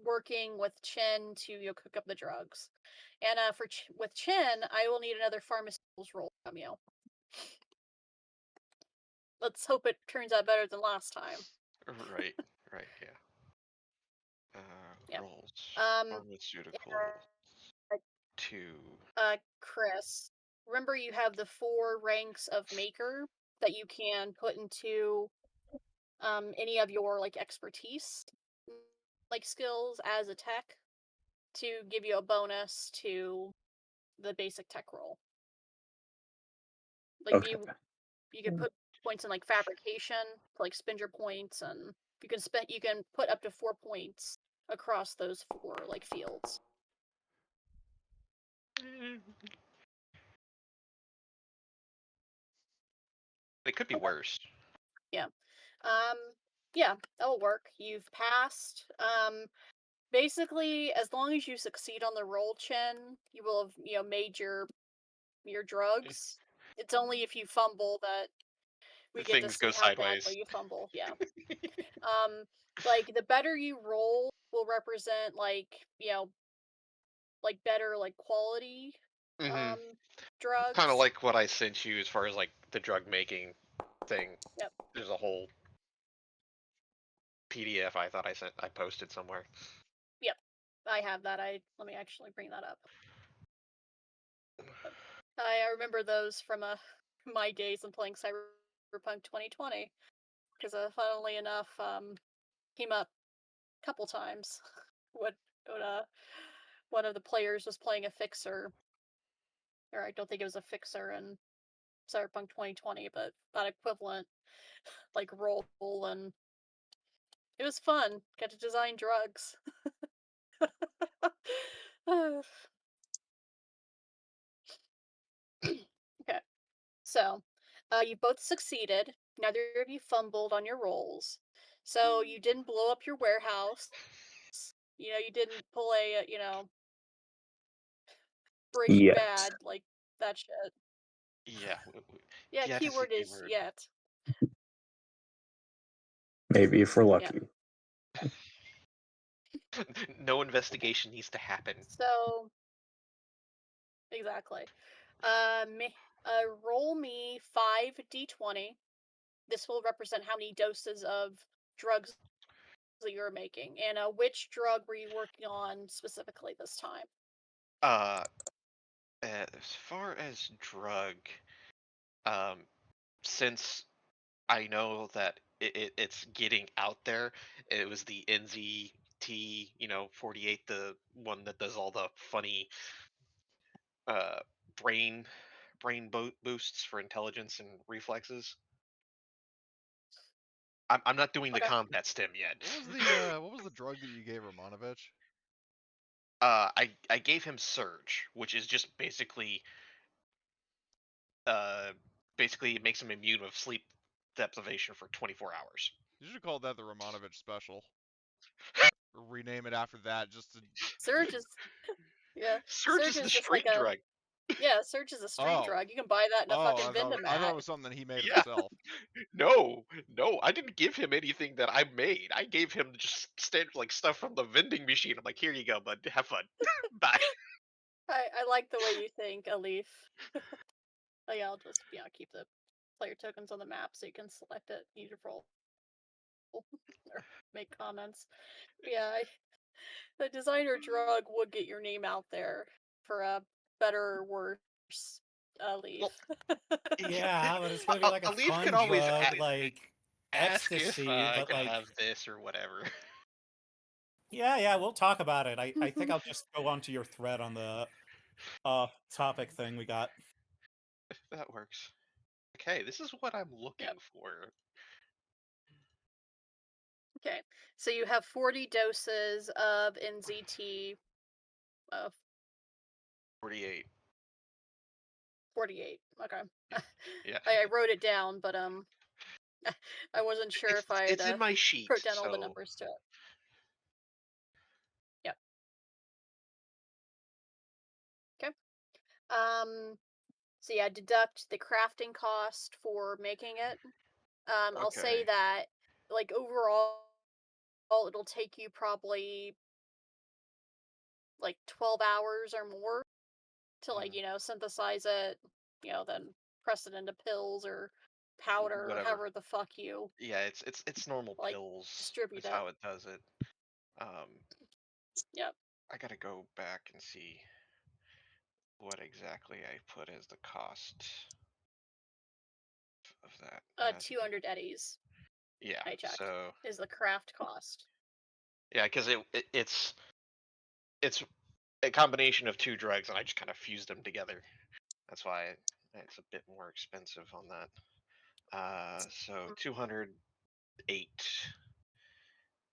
working with Chin to cook up the drugs. And with Chin, I will need another pharmaceuticals roll from you. Let's hope it turns out better than last time. Right, right, yeah. Yeah. Rolls. Um, Pharmaceutical. uh, 2. Chris, remember you have the 4 ranks of maker that you can put into any of your like expertise like skills as a tech to give you a bonus to the basic tech roll. Like Okay. you could put points in like fabrication, like spend your points, and you can put up to 4 points across those 4 like fields. It could be worse. Yeah. Yeah, that'll work. You've passed. Basically, as long as you succeed on the roll, Chin, you will have, made your drugs. It's only if you fumble that we get to Things go see how sideways. badly you fumble. Yeah. Like the better you roll will represent like, like better like quality Mm-hmm. drugs. Kind of like what I sent you as far as like the drug making thing. Yep. There's a whole PDF I thought I posted somewhere. Yep. I have that. Let me actually bring that up. I remember those from my days in playing Cyberpunk 2020 because funnily enough came up a couple times when one of the players was playing a fixer, or I don't think it was a fixer in Cyberpunk 2020, but that equivalent like role, and it was fun. Got to design drugs. Okay, so you both succeeded. Neither of you fumbled on your rolls, so you didn't blow up your warehouse. You didn't pull a Breaking Yet. Bad like that shit. Yeah. Yeah, Yet is the keyword key is word. yet. Maybe if we're Yeah. lucky. No investigation needs to happen. So exactly. Roll me 5d20. This will represent how many doses of drugs that you're making, and which drug were you working on specifically this time? As far as drug, since I know that it's getting out there, it was the NZT, 48, the one that does all the funny brain boosts for intelligence and reflexes. I'm not doing the Okay. combat stim yet. What was the drug that you gave Romanovich? I gave him Surge, which is just basically it makes him immune of sleep deprivation for 24 hours. You should call that the Romanovich special. Or rename it after that, just to. Surge is yeah. Surge is Surge the is just like street a drug. yeah. Surge is a street Oh. drug. You can buy that in a fucking I thought Vendomat. it was something that he made Yeah. himself. No, I didn't give him anything that I made. I gave him just standard like stuff from the vending machine. I'm like, here you go, bud. Have fun. Bye. I like the way you think, Alif. Oh yeah, I'll just keep the player tokens on the map so you can select it, use your roll, or make comments. But yeah, the designer drug would get your name out there for a better or worse Alif. Well, Yeah, but it's gonna be like a Alif fun could always drug, like ask if ecstasy, I but could like have this or whatever. yeah, we'll talk about it. I think I'll just go onto your thread on the topic thing we got. That works. Okay, this is what I'm looking Yep. for. Okay, so you have 40 doses of NZT. 48. 48. Okay. Yeah. I wrote it down, but I wasn't sure if I It's had in my sheet. wrote down all the So numbers to it. Yep. Okay. So yeah, deduct the crafting cost for making it. I'll say okay. that like overall it'll take you probably like 12 hours or more to like, synthesize it, then press it into pills or powder or Whatever. however the fuck you Yeah, it's normal like pills. distribute Is it. how it does it. Yep. I gotta go back and see what exactly I put as the cost of that. 200 eddies. Yeah. I checked. So Is the craft cost. yeah, because it's a combination of two drugs, and I just kind of fused them together. That's why it's a bit more expensive on that. So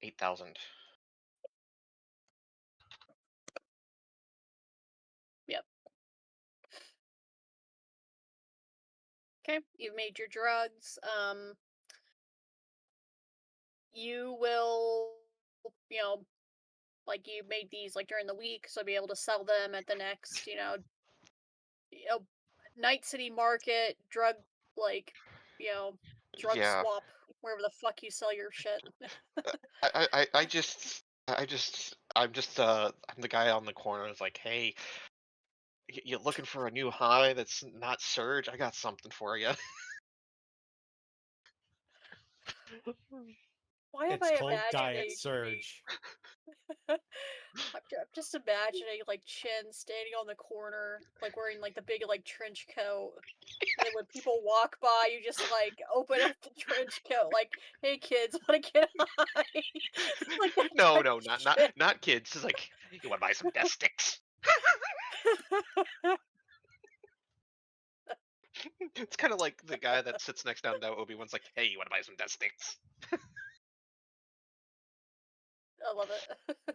8,000. Yep. Okay, you've made your drugs. You will, like you made these like during the week, so be able to sell them at the next, Night City Market, like, drug Yeah. swap, wherever the fuck you sell your shit. I'm the guy on the corner. It's like, hey, you looking for a new high that's not Surge? I got something for you. Why am It's I called Diet imagining Surge. I'm just imagining like Chin standing on the corner, like wearing like the big like trench coat. And then when people walk by, you just like open up the trench coat, like, "Hey kids, want to get high?" Like that No, type no, of shit. not kids. It's like, you want to buy some death sticks? It's kind of like the guy that sits next down to Obi-Wan's like, hey, you want to buy some death sticks? I love it.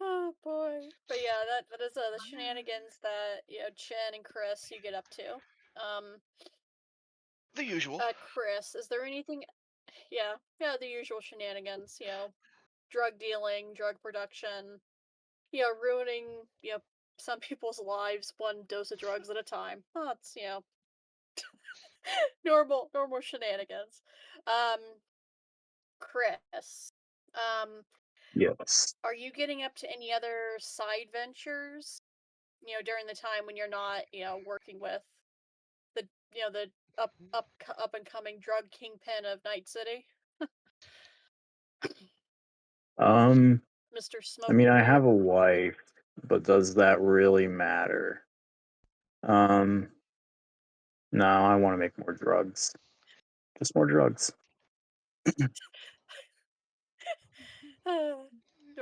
Oh boy, but yeah, that is the shenanigans that Chin and Chris you get up to. The usual. Chris, is there anything? Yeah, the usual shenanigans. Drug dealing, drug production. Ruining some people's lives one dose of drugs at a time. Oh, it's normal shenanigans. Chris, Yes. are you getting up to any other side ventures? During the time when you're not working with the the up and coming drug kingpin of Night City, Um, Mr. I Smoke mean, I have Weed. a wife, but does that really matter? Um, no, I want to make more drugs. Just more drugs. Do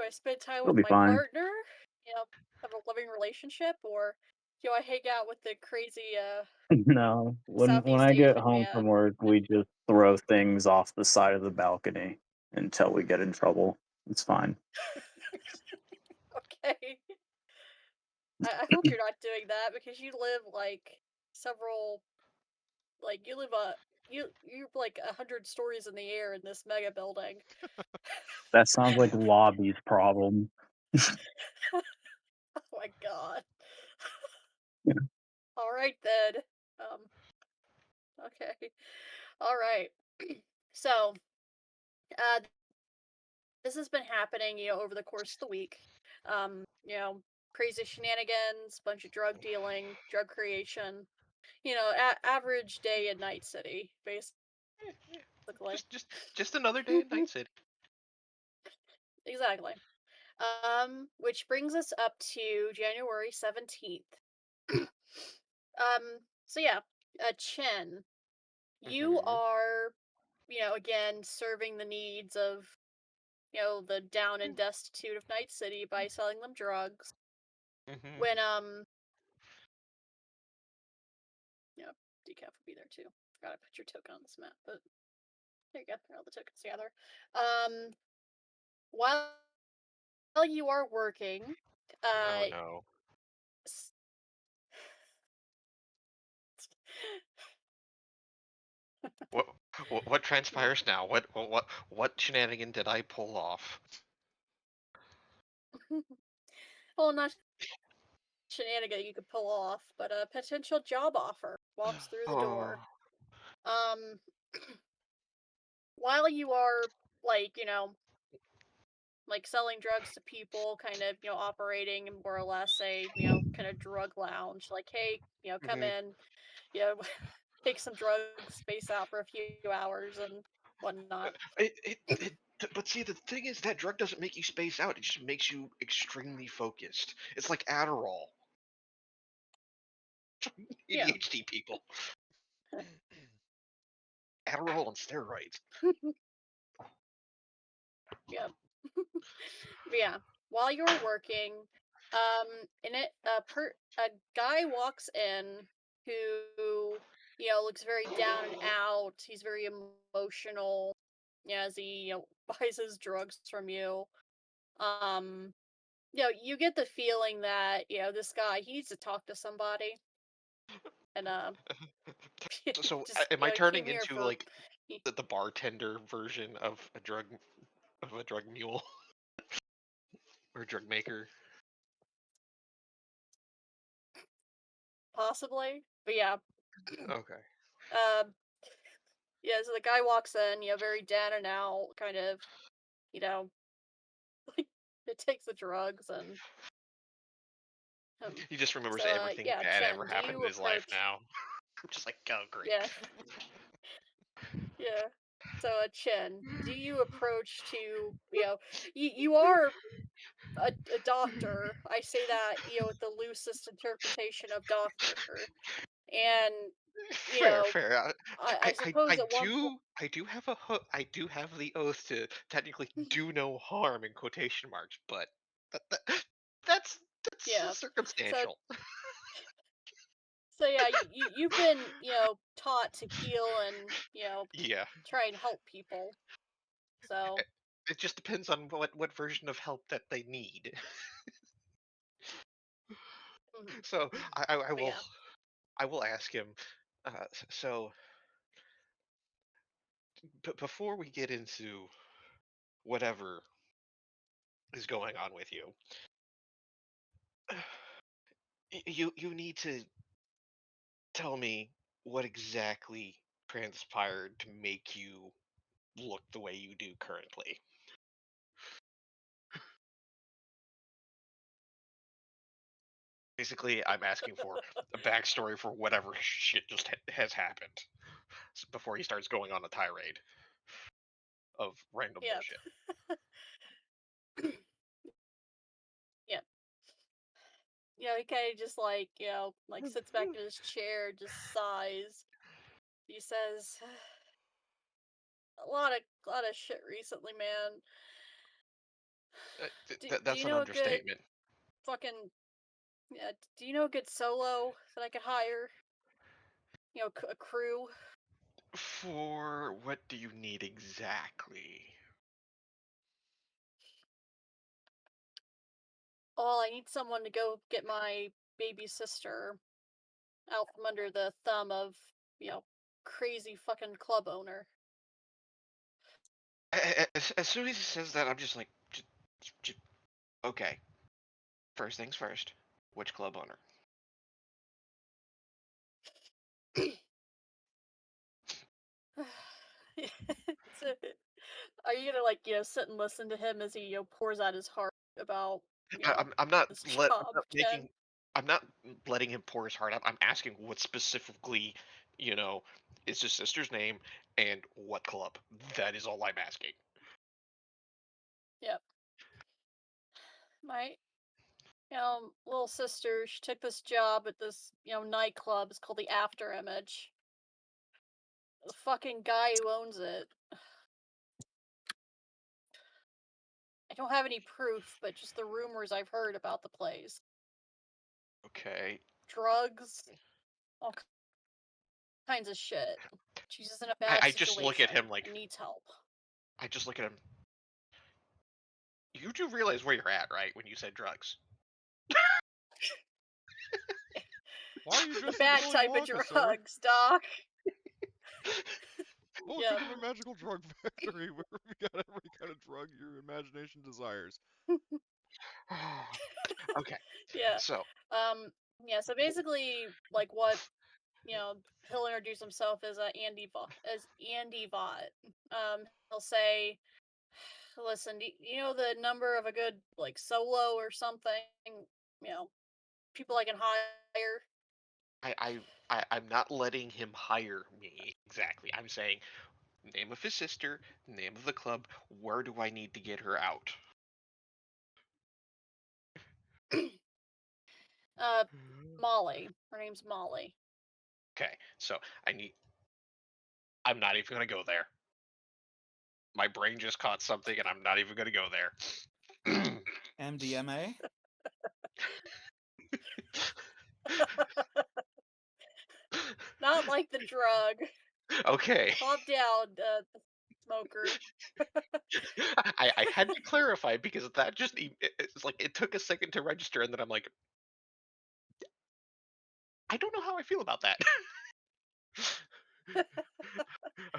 I spend time It'll with be my fine. partner? Let loving relationship, or do I hang out with the crazy No, when Southeast I get Asian home from man? work, we just throw things off the side of the balcony until we get in trouble. It's fine. Okay. I hope you're not doing that because you live like several like you live you're like 100 stories in the air in this mega building. That sounds like Lobby's problem. Oh my god. Yeah. All right then. Um. Okay. All right. So, uh, this has been happening, over the course of the week. Crazy shenanigans, bunch of drug dealing, drug creation. Average day in Night City, Yeah, yeah. basically. Just another day in Night City. Exactly. Which brings us up to January 17th. So yeah, Chen, you Mm-hmm. are, again, serving the needs of, the down and destitute of Night City by selling them drugs. Mm-hmm. When, yeah, decaf would be there too. Forgot to put your token on this map, but there you go. There are all the tokens together. Um, while you are working, Oh uh, no. s- What what transpires now? What shenanigan did I pull off? well, not shenanigan you could pull off, but a potential job offer walks through the door. Oh. Um, while you are like, like selling drugs to people, kind of, operating more or less a, kind of drug lounge, like, hey, come Mm-hmm. in, you know, take some drugs, space out for a few hours and whatnot. But see, the thing is, that drug doesn't make you space out. It just makes you extremely focused. It's like Adderall. Yeah. ADHD people. Adderall on steroids. Yeah. But yeah, while you're working, and a guy walks in who, looks very down and out. He's very emotional, as he, buys his drugs from you. Um, you get the feeling that, this guy, he needs to talk to somebody. And, So, just, am I he came turning here into for, like the bartender version of a drug mule or drug maker? possibly. But yeah, Okay. um, yeah, so the guy walks in, very down and out, kind of, you know, it takes the drugs and He just remembers so everything yeah, bad ever Chen, do happened you in his life approach now. I'm just like, oh, great. yeah, yeah. So Chen, do you approach to, you are a doctor. I say that, with the loosest interpretation of doctor. And, you Fair, know, fair. I suppose at one point I do have the oath to technically do no harm in quotation marks, but that, that, that's yeah. So circumstantial. so yeah, you've been, taught to heal and, Yeah, try and help people. So it, it just depends on what version of help that they need. mhm. So I But will yeah. ask him. So before we get into whatever is going on with you, you need to tell me what exactly transpired to make you look the way you do currently. Basically, I'm asking for a backstory for whatever shit just has happened before he starts going on a tirade of random Yeah. bullshit. Yeah. He kind of just like, like sits back in his chair, just sighs. He says, a lot of shit recently, man. Do That's you an know a good understatement. fucking Yeah, do you know a good solo that I could hire? You know, a crew. For what do you need exactly? Oh, I need someone to go get my baby sister out from under the thumb of, you know, crazy fucking club owner. As soon as he says that, I'm just like, okay. First things first. Which club owner? So, are you gonna like, you know, sit and listen to him as he, you know, pours out his heart about, you know, I'm not his I'm job, not Ken? making. I'm not letting him pour his heart out. I'm asking what specifically, you know, is his sister's name and what club. That is all I'm asking. Yep. My, you know, little sister, she took this job at this, you know, nightclub. It's called the After Image. The fucking guy who owns it. I don't have any proof, but just the rumors I've heard about the place. Okay. Drugs, all kinds of shit. She's just in a I, bad I just look at situation him like and needs help. I just look at him. You do realize where you're at, right? When you said drugs. Why are you The dressed like bad Willy type of Wonka, sir? drugs, Doc. Welcome Yep. to the magical drug factory where we got every kind of drug your imagination desires. Okay. Yeah. So Yeah, so basically like what, you know, he'll introduce himself as Andy Vaught. He'll say, "Listen, you know the number of a good like solo or something, you know, people I can hire?" I'm not letting him hire me exactly. I'm saying name of his sister, name of the club. Where do I need to get her out? uh Molly. Her name's Molly. Okay, so I need. I'm not even gonna go there. My brain just caught something, and I'm not even gonna go there. MDMA? Not like the drug. Okay. Calm down, smoker. I had to clarify because that just it's like it took a second to register, and then I'm like, I don't know how I feel about that.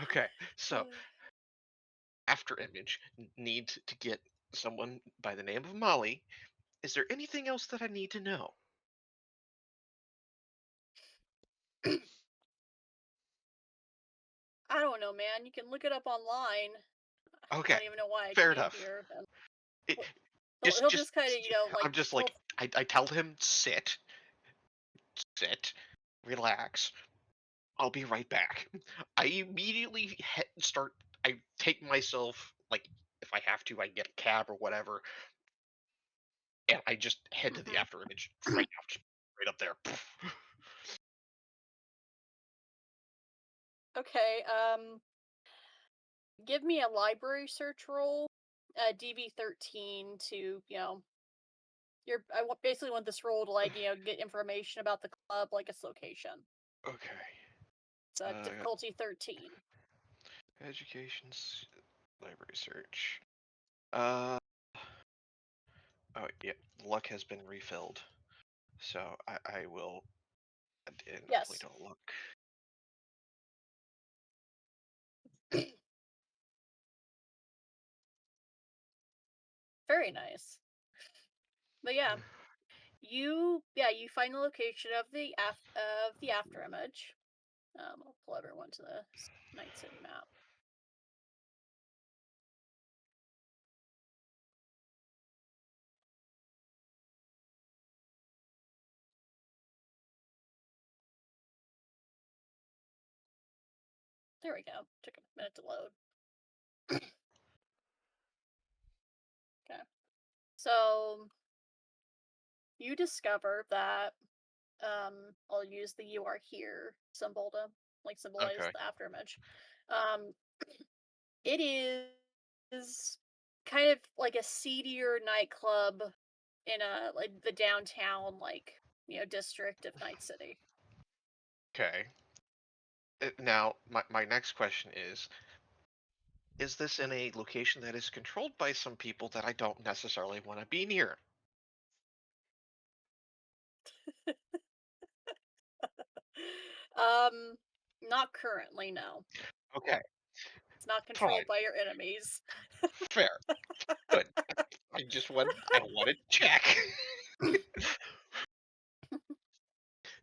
Okay, so after image need to get someone by the name of Molly. Is there anything else that I need to know? I don't know, man. You can look it up online. I Okay, don't even know why I fair came enough. here. And It, he'll just kind of, you know, like I'm just he'll like I tell him sit, relax. I'll be right back. I immediately start. I take myself like if I have to, I get a cab or whatever, and I just head to the Mhm. after image right now, just right up there. Okay, give me a library search roll, DV13 to, you know, basically want this roll to like, you know, get information about the club, like its location. Okay. It's I got difficulty 13. education's library search. Uh oh yeah, luck has been refilled. So I will and hopefully Yes. don't look. Very nice. But yeah, you find the location of the after image. I'll pull everyone to the Night City map. There we go. Took a minute to load. Okay. So you discover that I'll use the "you are here" symbol to like symbolize Okay. the after image. Um, it is kind of like a seedier nightclub in a like the downtown district of Night City. Okay. Now, my next question is this in a location that is controlled by some people that I don't necessarily want to be near? Um, not currently, no. Okay, It's not fine, controlled by your enemies. fair, good. I wanted to check.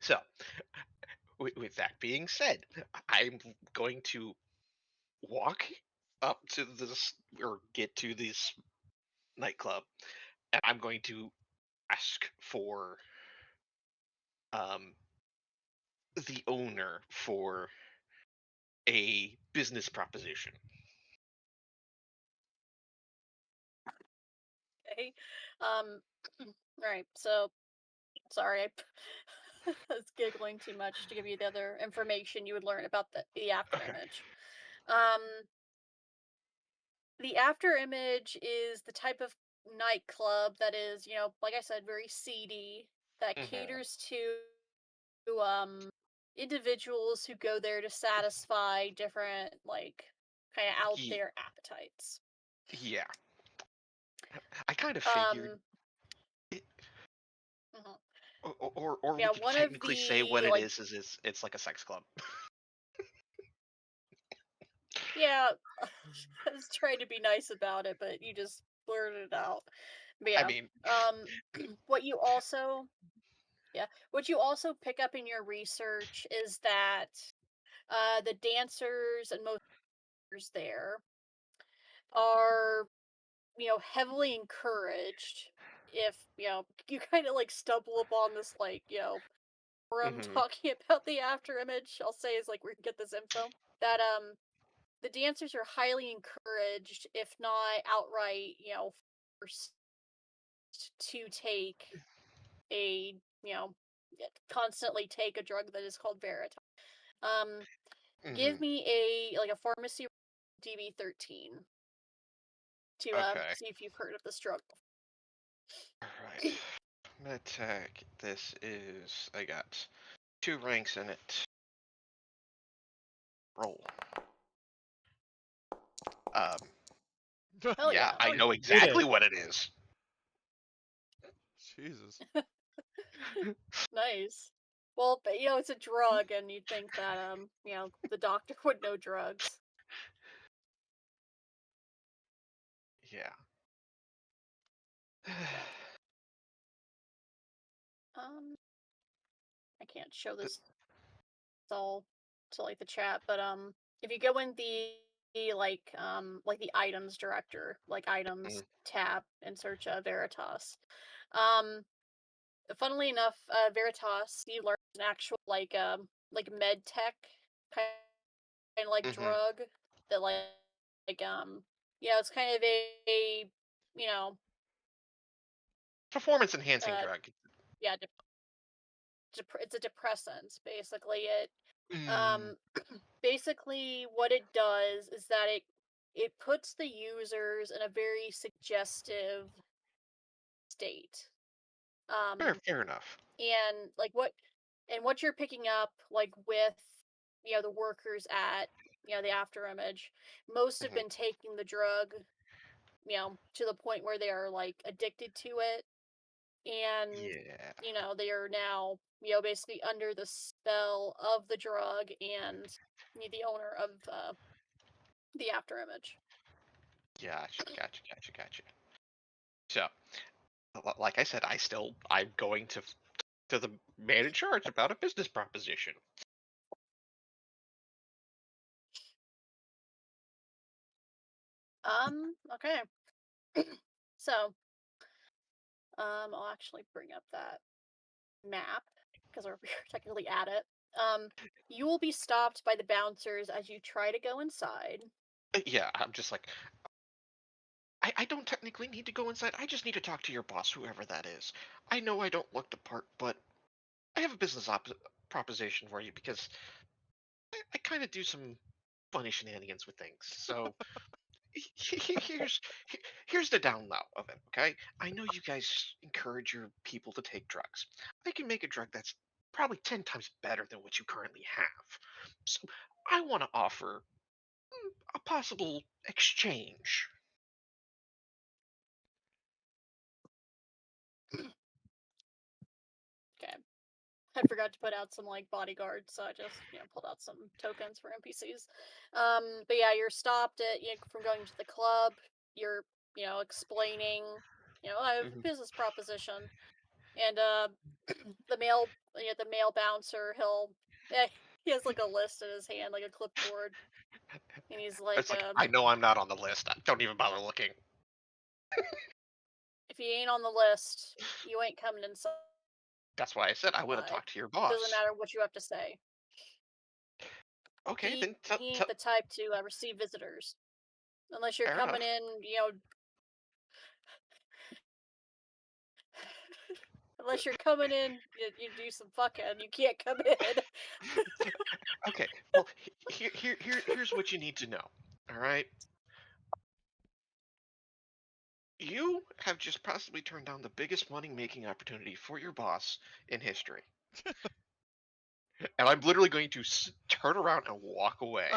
So, with that being said, I'm going to walk up to this or get to this nightclub, and I'm going to ask for um the owner for a business proposition. Okay. Um, all right. So sorry, I was giggling too much to give you the other information you would learn about the after Okay. image. The after image is the type of nightclub that is, like I said, very seedy, that Hmm. caters to individuals who go there to satisfy different kind of out Ye- there appetites. yeah, I kind of figured. Um, It, mhm. or we Yeah, could one of technically say what the it is it's like a sex club. yeah, I was trying to be nice about it, but you just blurted it out. But I yeah, mean, um, what you also yeah, what you also pick up in your research is that the dancers and mosters there are, heavily encouraged. If you kind of stumble upon this forum hmm talking about the after image, I'll say is where you get this info that the dancers are highly encouraged, if not outright, forced to take a constantly take a drug that is called Veritas. Um, hmm give me a pharmacy DB13 to Okay. see if you've heard of this drug. All right. Medtech. This is. I got 2 ranks in it. Roll. Um. Hell Yeah, yeah, I know Eat exactly it. what it is. Jesus. nice. Well, but it's a drug, and you'd think that the doctor would know drugs. Yeah. Yeah. I can't show this all to the chat, but if you go in the items director, items Mm, tab, and search Veritas, um funnily enough, Veritas, you learn an actual med tech kind of mhm. drug that it's kind of a you know Performance enhancing uh drug. yeah it's a depressant basically. It Mm, um basically what it does is that it puts the users in a very suggestive state. fair, Um fair enough. and what you're picking up with the workers at the after image, most have Hmm. been taking the drug to the point where they are addicted to it, and Yeah. they are now basically under the spell of the drug and the owner of the after image. Gotcha, gotcha, gotcha, gotcha. So, like I said, I'm going to the man in charge about a business proposition. Okay. So I'll actually bring up that map because we're technically at it. Um, you will be stopped by the bouncers as you try to go inside. Yeah, I'm just like, I don't technically need to go inside. I just need to talk to your boss, whoever that is. I know I don't look the part, but I have a business proposition for you because I kind of do some funny shenanigans with things. So here's here's the down low of it. Okay, I know you guys encourage your people to take drugs. I can make a drug that's probably 10 times better than what you currently have. So I want to offer a possible exchange. Okay. I forgot to put out some like bodyguards, so I just pulled out some tokens for NPCs. But yeah, you're stopped at from going to the club. You're explaining, I have a Mhm. business proposition, and the male bouncer, he has like a list in his hand, like a clipboard, and he's It's like, like I know I'm not on the list. Don't even bother looking. if you ain't on the list, you ain't coming inside. That's why I said I want to talk to your Doesn't boss. matter what you have to say. Okay, He then he ain't the type to receive visitors unless you're fair coming enough. in, unless you're coming in, you do some fucking. You can't come in. Okay, well, here's what you need to know. All right, you have just possibly turned down the biggest money-making opportunity for your boss in history, and I'm literally going to turn around and walk away.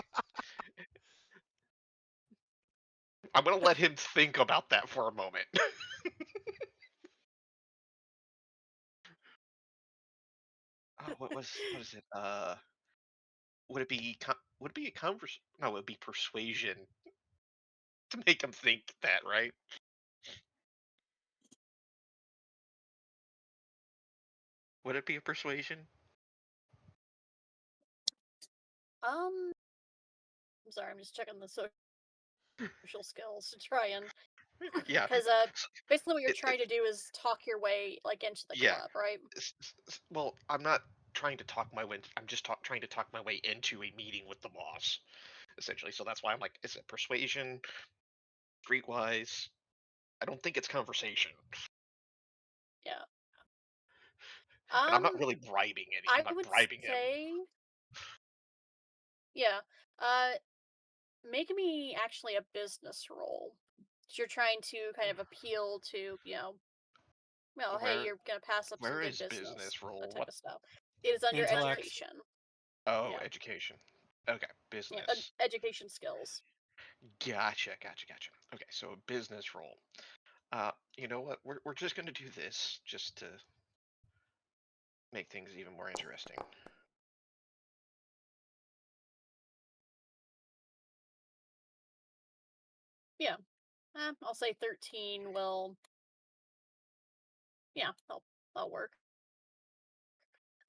I'm gonna let him think about that for a moment. Oh, what is it? Would it be a convers? No, it would be persuasion to make him think that, right? Would it be a persuasion? I'm sorry, I'm just checking the social skills to try and Yeah. because basically what you're It, trying to do is talk your way like into the yeah. club, right? Well, I'm not trying to talk my way. I'm just trying to talk my way into a meeting with the boss, essentially. So that's why I'm like, is it persuasion, streetwise? I don't think it's conversation, Yeah. and I'm not really bribing any. I'm I not would bribing him. say, yeah. Make me actually a business role. You're trying to kind of appeal to, hey, Where you're gonna pass up some where good is business, business that role? type What? of stuff. It is under Intellect. education. Oh, Yeah, education. Okay, yeah, business. education skills. Gotcha. Okay, so a business role. You know what? We're just gonna do this just to make things even more interesting. Yeah, I'll say 13 will. Yeah, that'll work.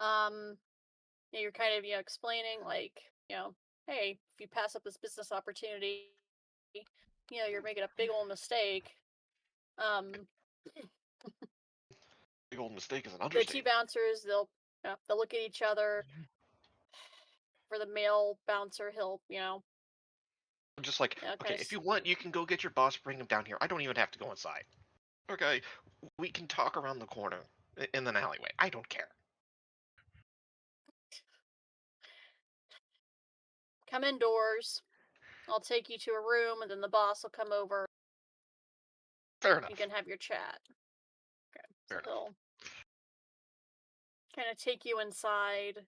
Um, yeah, you're kind of explaining like hey, if you pass up this business opportunity, you're making a big old mistake. Um, Big old mistake is an the two understatement. bouncers, they'll look at each other. For the male bouncer, he'll I'm just like, kind okay, of if you want, you can go get your boss, bring him down here. I don't even have to go inside. Okay, we can talk around the corner in an alleyway. I don't care. come indoors. I'll take you to a room, and then the boss will come over. Fair You enough. can have your chat. Okay, so Fair enough. he'll kind of take you inside.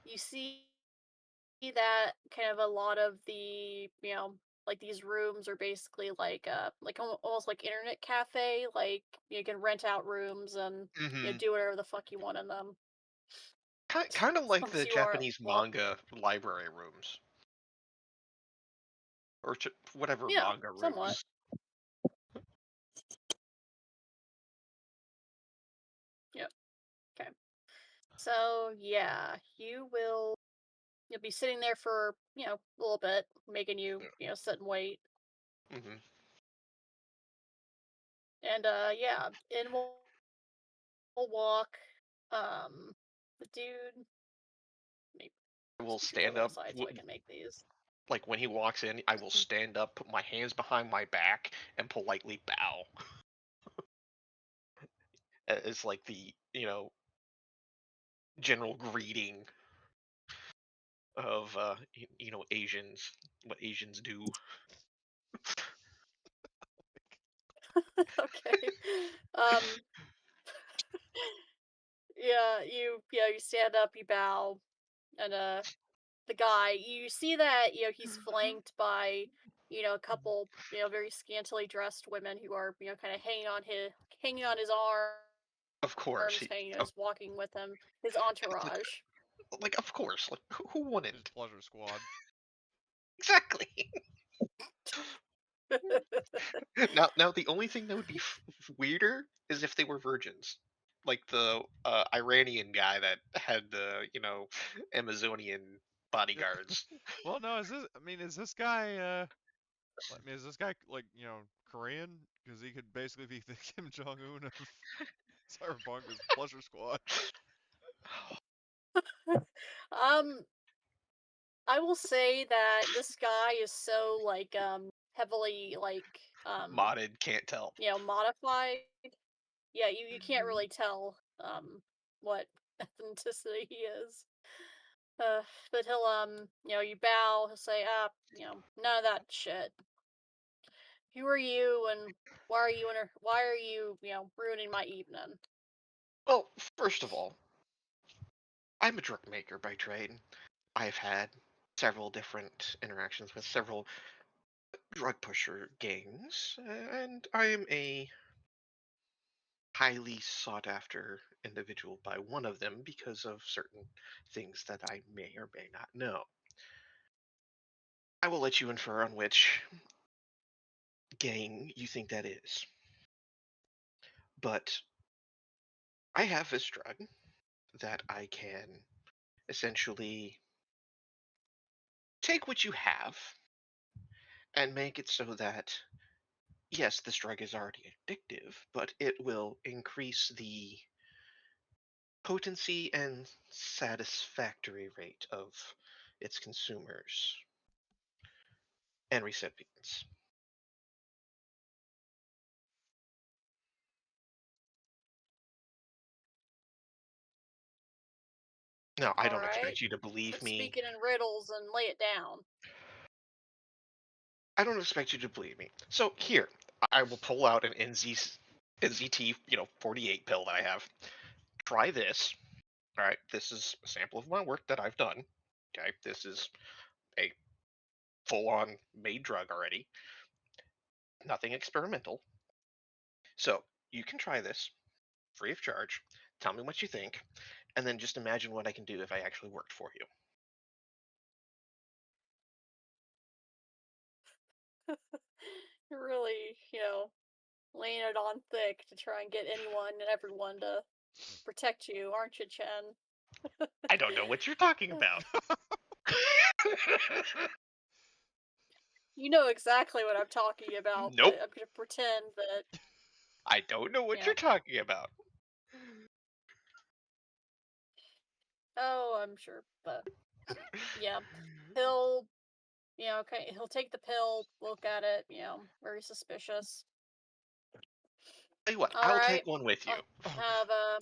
You see that kind of a lot of the like these rooms are basically like almost like internet cafe. Like you can rent out rooms and Mm-hmm. do whatever the fuck you want in them. Kind of As like long as the you are Japanese manga library rooms, or whatever yeah, manga somewhat. rooms. Yep. Okay. So yeah, you'll be sitting there for a little bit, making you sit and wait, Mm-hmm. and yeah, and we'll walk. The dude, maybe We'll put you to stand the up. side so I can make these. Like when he walks in, I will stand up, put my hands behind my back, and politely bow. It's like the general greeting. of Asians, what Asians do. Okay. Um. You stand up, you bow, and the guy, you see that he's flanked by a couple very scantily dressed women who are kind of hanging on his Of course, arms, just walking with him, his entourage. of course, like who His wouldn't? pleasure squad. Exactly. Now the only thing that would be weirder is if they were virgins, like the Iranian guy that had the Amazonian bodyguards. Well, no, is this? I mean, is this guy? Is this guy like Korean? Because he could basically be the Kim Jong Un of Cyberpunk as pleasure squad. um I will say that this guy is so heavily Modded, can't tell. modified. Yeah, you can't really tell what ethnicity he is. But he'll you bow, he'll say, none of that shit. Who are you, and why are you, ruining my evening? Well, first of all, I'm a drug maker by trade. I've had several different interactions with several drug pusher gangs, and I am a highly sought after individual by one of them because of certain things that I may or may not know. I will let you infer on which gang you think that is. But I have this drug that I can essentially take what you have and make it so that, yes, this drug is already addictive, but it will increase the potency and satisfactory rate of its consumers and recipients. Now, I All don't right, expect you to believe quit me. speaking in riddles and lay it down. I don't expect you to believe me. So here, I will pull out an NZT, 48 pill that I have. Try this. All right, this is a sample of my work that I've done. Okay, this is a full-on made drug already. Nothing experimental. So you can try this free of charge. Tell me what you think, and then just imagine what I can do if I actually worked for you. You're really, laying it on thick to try and get anyone and everyone to protect you, aren't you, Chen? I don't know what you're talking about. You know exactly what I'm talking about, but Nope. I'm gonna pretend that, I don't know what you you're talking about. oh, I'm sure, but yeah, he'll, okay, he'll take the pill, look at it, very suspicious. Tell you what, All I'll right, take one with you. I'll Oh, have a.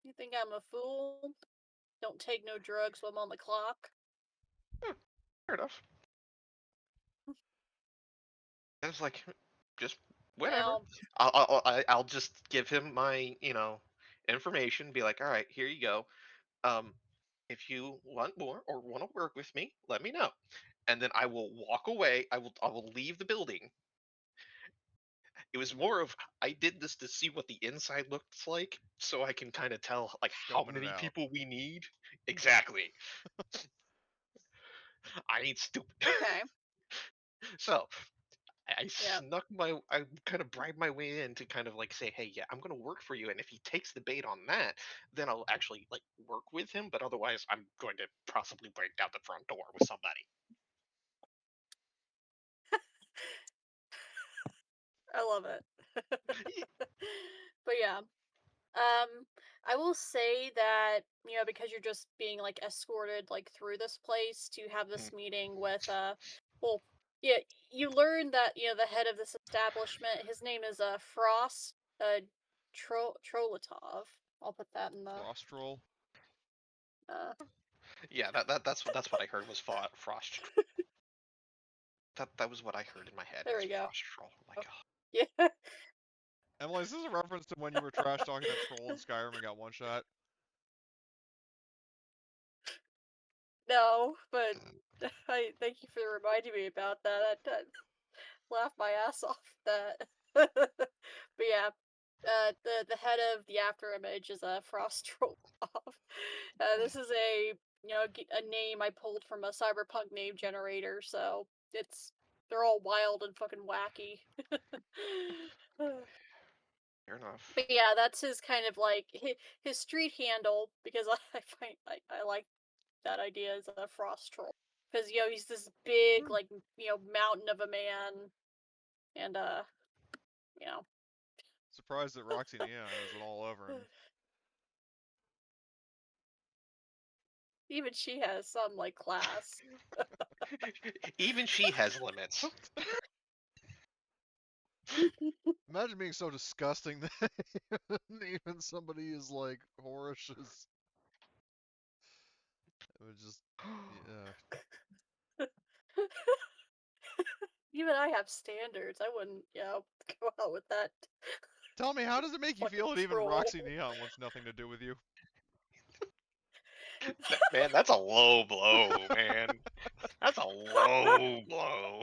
You think I'm a fool? Don't take no drugs while I'm on the clock. Fair enough. I was like, just whatever. Now, I'll just give him my information. Be like, all right, here you go. If you want more or want to work with me, let me know. And then I will walk away. I will leave the building. It was more of I did this to see what the inside looks like, so I can kind of tell like how scoping it many out. people we need. Exactly. I ain't stupid. okay, So I yeah. I kind of bribed my way in to kind of like say, hey, yeah, I'm gonna work for you, and if he takes the bait on that, then I'll actually like work with him. But otherwise, I'm going to possibly break down the front door with somebody. I love it. Y- But yeah, I will say that because you're just being like escorted like through this place to have mm, this meeting with well, yeah, you learn that the head of this establishment, his name is Frost Trolatov. I'll put that in the. Frost troll. Yeah, that's what I heard was frost. That was what I heard in my head. There Was we go. frost troll. Oh my god. Yeah. Emily, is this a reference to when you were trash talking that troll in Skyrim and got one shot? No, but I thank you for reminding me about that. I laughed my ass off at that. But yeah, the head of the after image is a frost troll off. This is a a name I pulled from a cyberpunk name generator, so they're all wild and fucking wacky. Fair enough. But yeah, that's his kind of like his street handle because I find I like that idea as a frost troll because he's this big like mountain of a man and you know Surprised that Roxy Neon isn't all over him. even she has some like class. Even she has limits. Imagine being so disgusting that even somebody is like whorish as. It would just. Yeah. Even I have standards. I wouldn't go out with that. Tell me, how does it make you Fucking feel that even troll. Roxy Neon wants nothing to do with you? Man, that's a low blow, man. That's a low blow.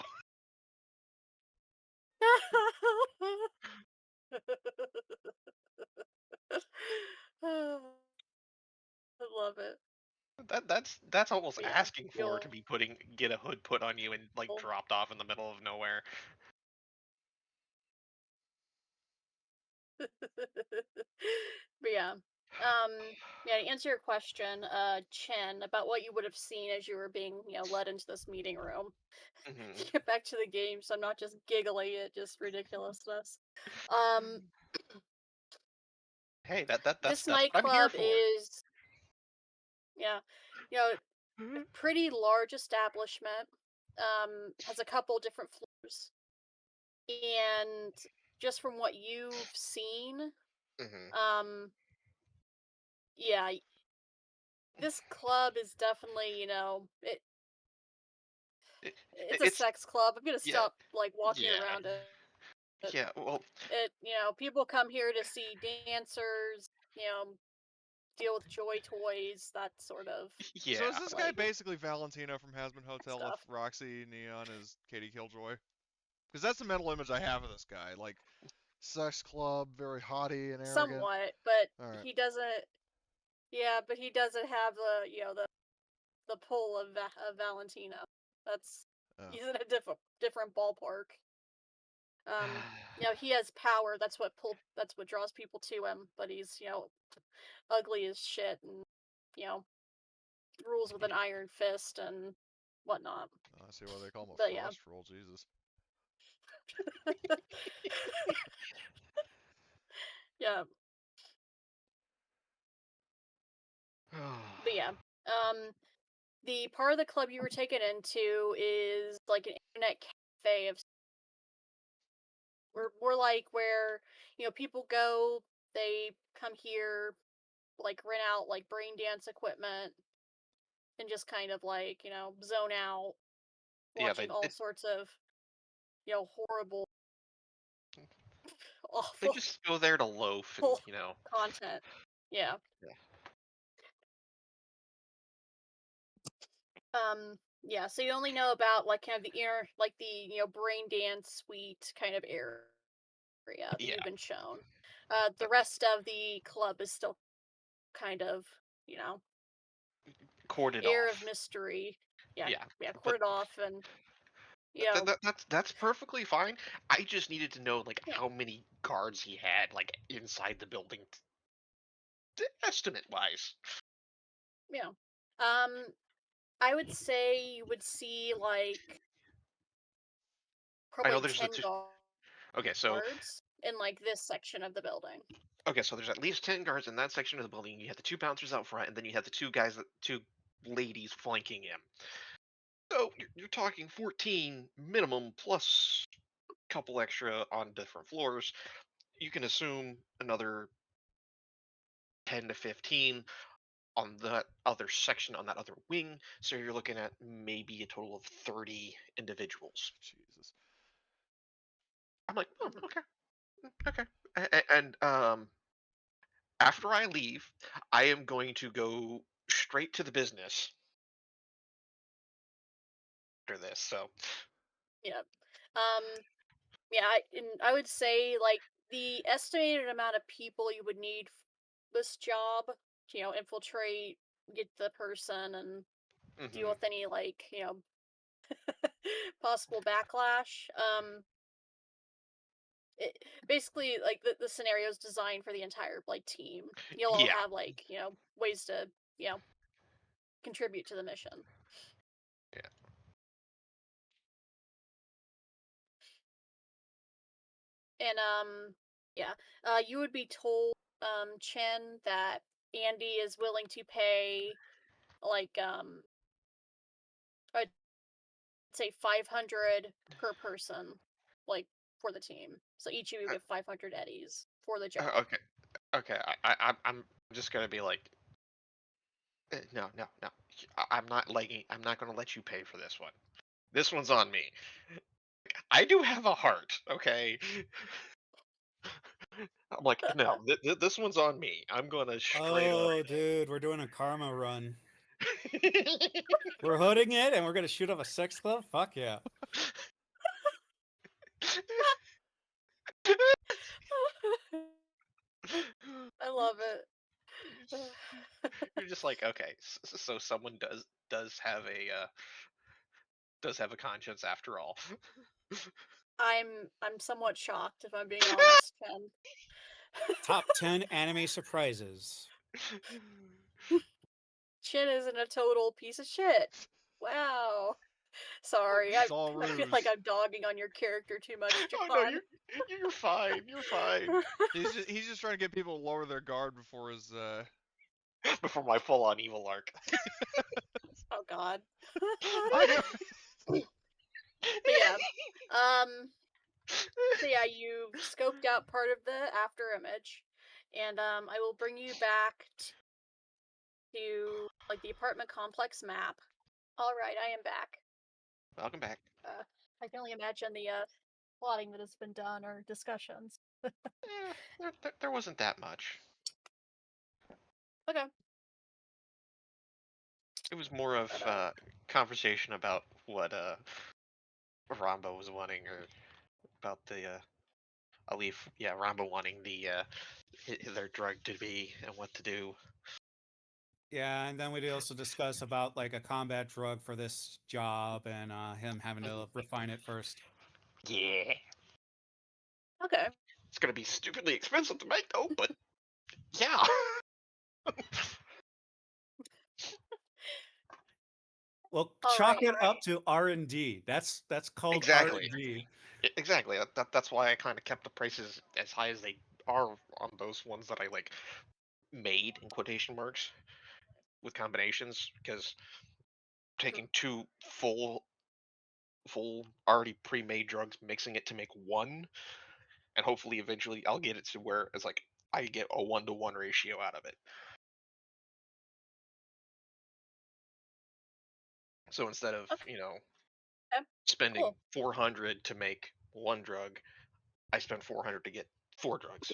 I love it. That's almost Yeah, asking for to you'll be get a hood put on you and like dropped off in the middle of nowhere. But yeah. Yeah, to answer your question, Chen, about what you would have seen as you were being, led into this meeting room. Mhm. Get back to the game, so I'm not just giggling at just ridiculousness. Um, Hey, that's this what I'm here nightclub for. is, yeah, pretty large establishment. Has a couple different floors, and just from what you've seen, Mhm. yeah, this club is definitely, It, it's a it's sex club. I'm gonna yeah, stop like walking yeah, around it. yeah. Well, People come here to see dancers, deal with joy toys, that sort of So is yeah. this guy like basically Valentino from Hazbin Hotel if stuff. Roxy Neon is Katie Killjoy? Because that's the mental image I have of this guy. Like, sex club, very haughty and arrogant. Somewhat, but Alright. he doesn't. Yeah, but he doesn't have the pull of Valentino. That's Oh. he's in a different ballpark. He has power. That's what draws people to him. But he's ugly as shit and you know rules with an iron fist and whatnot. I see why they call him a But yeah. frost troll, Jesus. Yeah. But yeah. The part of the club you were taken into is like an internet cafe of we're like where people go, they come here, like rent out like brain dance equipment and just kind of like zone out Yeah, watching all sorts of horrible they awful just go there to loaf and content. Yeah. Yeah. Yeah, so you only know about like kind of the inner like the brain dance suite kind of area that Yeah. you've been shown. The rest of the club is still kind of, Corded air of off. mystery. Yeah, Yeah, yeah, but corded off and that's perfectly fine. I just needed to know like yeah, how many guards he had like inside the building, estimate wise. yeah. Um, I would say you would see like I know probably there's the 10 okay, so guards in like this section of the building. there's at least 10 guards in that section of the building. You have the two bouncers out front, and then you have the two ladies flanking him. So you're talking 14 minimum plus a couple extra on different floors. You can assume another 10 to 15 on that other section, on that other wing. So you're looking at maybe a total of 30 individuals. Jesus. I'm like, oh, okay. And after I leave, I am going to go straight to the business after this. So Yeah. Yeah, I would say like the estimated amount of people you would need this job to, infiltrate, get the person, and deal mhm. with any like, possible backlash. It, basically, like the scenario is designed for the entire like team. You'll all Yeah, have like ways to contribute to the mission. yeah. And yeah, you would be told, Chen, that Andy is willing to pay like I'd say 500 per person, like for the team. So each of you Uh, get 500 eddies for the job. okay, okay. I'm just gonna be like, no, no, no. I'm not like, I'm not gonna let you pay for this one. This one's on me. I do have a heart, okay? I'm like, no, this one's on me. I'm gonna straight up. Oh, dude, we're doing a karma run. We're hooding it, and we're gonna shoot up a sex club. Fuck yeah! I love it. You're just like, okay, so someone does have a does have a conscience after all. I'm somewhat shocked, if I'm being honest, Chen. Top 10 anime surprises. Chen isn't a total piece of shit. Wow. Sorry, It's all I feel like ruse. I'm dogging on your character too much, Oh no, John. you're fine. You're fine. He's just trying to get people to lower their guard before his Before my full on evil arc. Oh God. I know. But yeah, so yeah, you've scoped out part of the after image, and I will bring you back to like the apartment complex map. All right, I am back. Welcome back. I can only imagine the plotting that has been done or discussions. There wasn't that much. Okay. It was more of But, conversation about what Rambo was wanting, or about the Alif. Yeah, Rambo wanting the their drug to be and what to do. Yeah, and then we'd also discuss about like a combat drug for this job, and him having to refine it first. Yeah, okay. it's gonna be stupidly expensive to make though, but yeah. Well, All chalk right. it up to R&D. That's called Exactly. R&D. Exactly. That's why I kind of kept the prices as high as they are on those ones that I like made in quotation marks with combinations, because taking two full already pre-made drugs, mixing it to make one, and hopefully eventually I'll get it to where it's like I get a 1-to-1 ratio out of it. So instead of, Okay. Okay. spending Cool. 400 to make one drug, I spend 400 to get 4 drugs.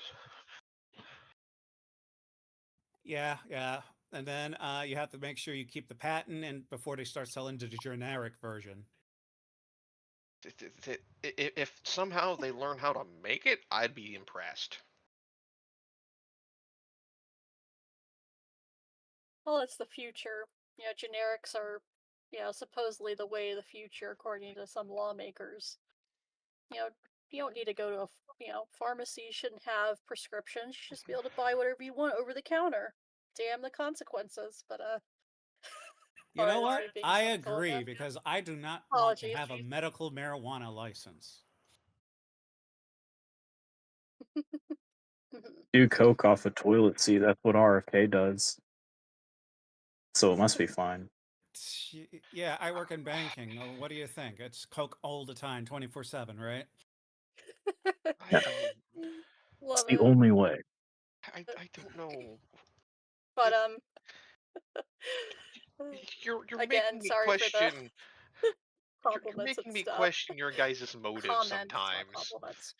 Yeah, yeah. And then you have to make sure you keep the patent and before they start selling the generic version. If somehow they learn how to make it, I'd be impressed. Well, it's the future. Generics are, supposedly the way of the future, according to some lawmakers. You know, you don't need to go to a, pharmacy. You shouldn't have prescriptions. You should just be able to buy whatever you want over the counter. Damn the consequences. But You know sorry, this what? is being I cynical agree again. because I do not want to Apologies. have a medical marijuana license. Do coke off a toilet seat. That's what RFK does. So it must be fine. Yeah, I work in banking. What do you think? It's Coke all the time, 24/7, right? Yeah. Love It's the it. only way. I don't know. But You're again, making me sorry for the question. You're compliments making and me stuff. question your guys' motives Comments, not sometimes. compliments.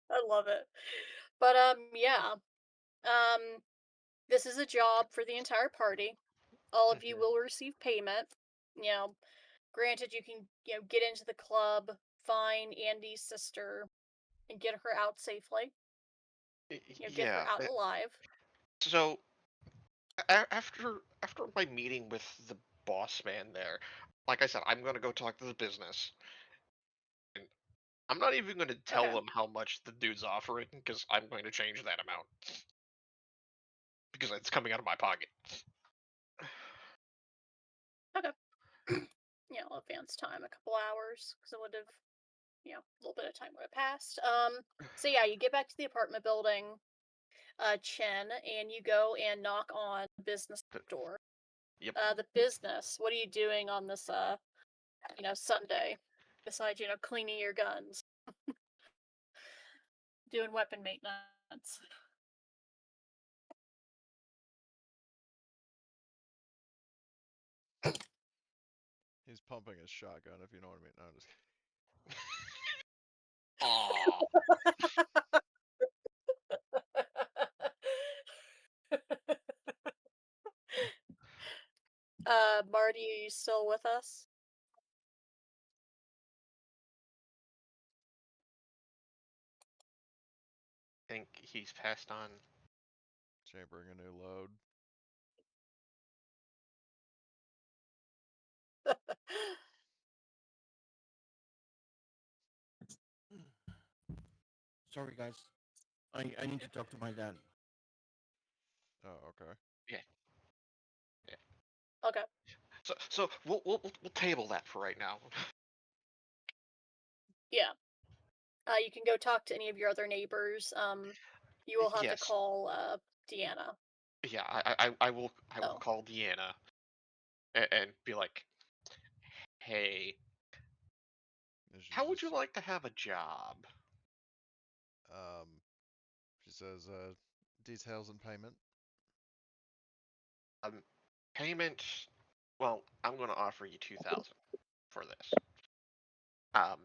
I love it. But yeah. This is a job for the entire party. All of you Mhm. will receive payment. You know, granted you can, get into the club, find Andy's sister, and get her out safely. Get her Yeah. out alive. So after my meeting with the boss man there, like I said, I'm gonna go talk to the business. And I'm not even gonna tell Okay. them how much the dude's offering because I'm going to change that amount because it's coming out of my pocket. Okay. Advance time a couple hours because it would have, a little bit of time would have passed. So yeah, you get back to the apartment building, Chen, and you go and knock on the business door. Yep. The business. What are you doing on this, Sunday? Besides, cleaning your guns, doing weapon maintenance. He's pumping his shotgun, if you know what I mean. No, I'm just Aw. Marty, are you still with us? I think he's passed on. chambering a new load. Sorry, guys. I need to talk to my dad. Oh, okay. Yeah. Yeah. Okay. So we'll table that for right now. Yeah. You can go talk to any of your other neighbors. You will have to Yes. call Deanna. Yeah. I will Oh. call Deanna and be like, hey, And she how would you just, like to have a job? um, she says, details and payment. Payment. Well, I'm going to offer you 2,000 for this. Um,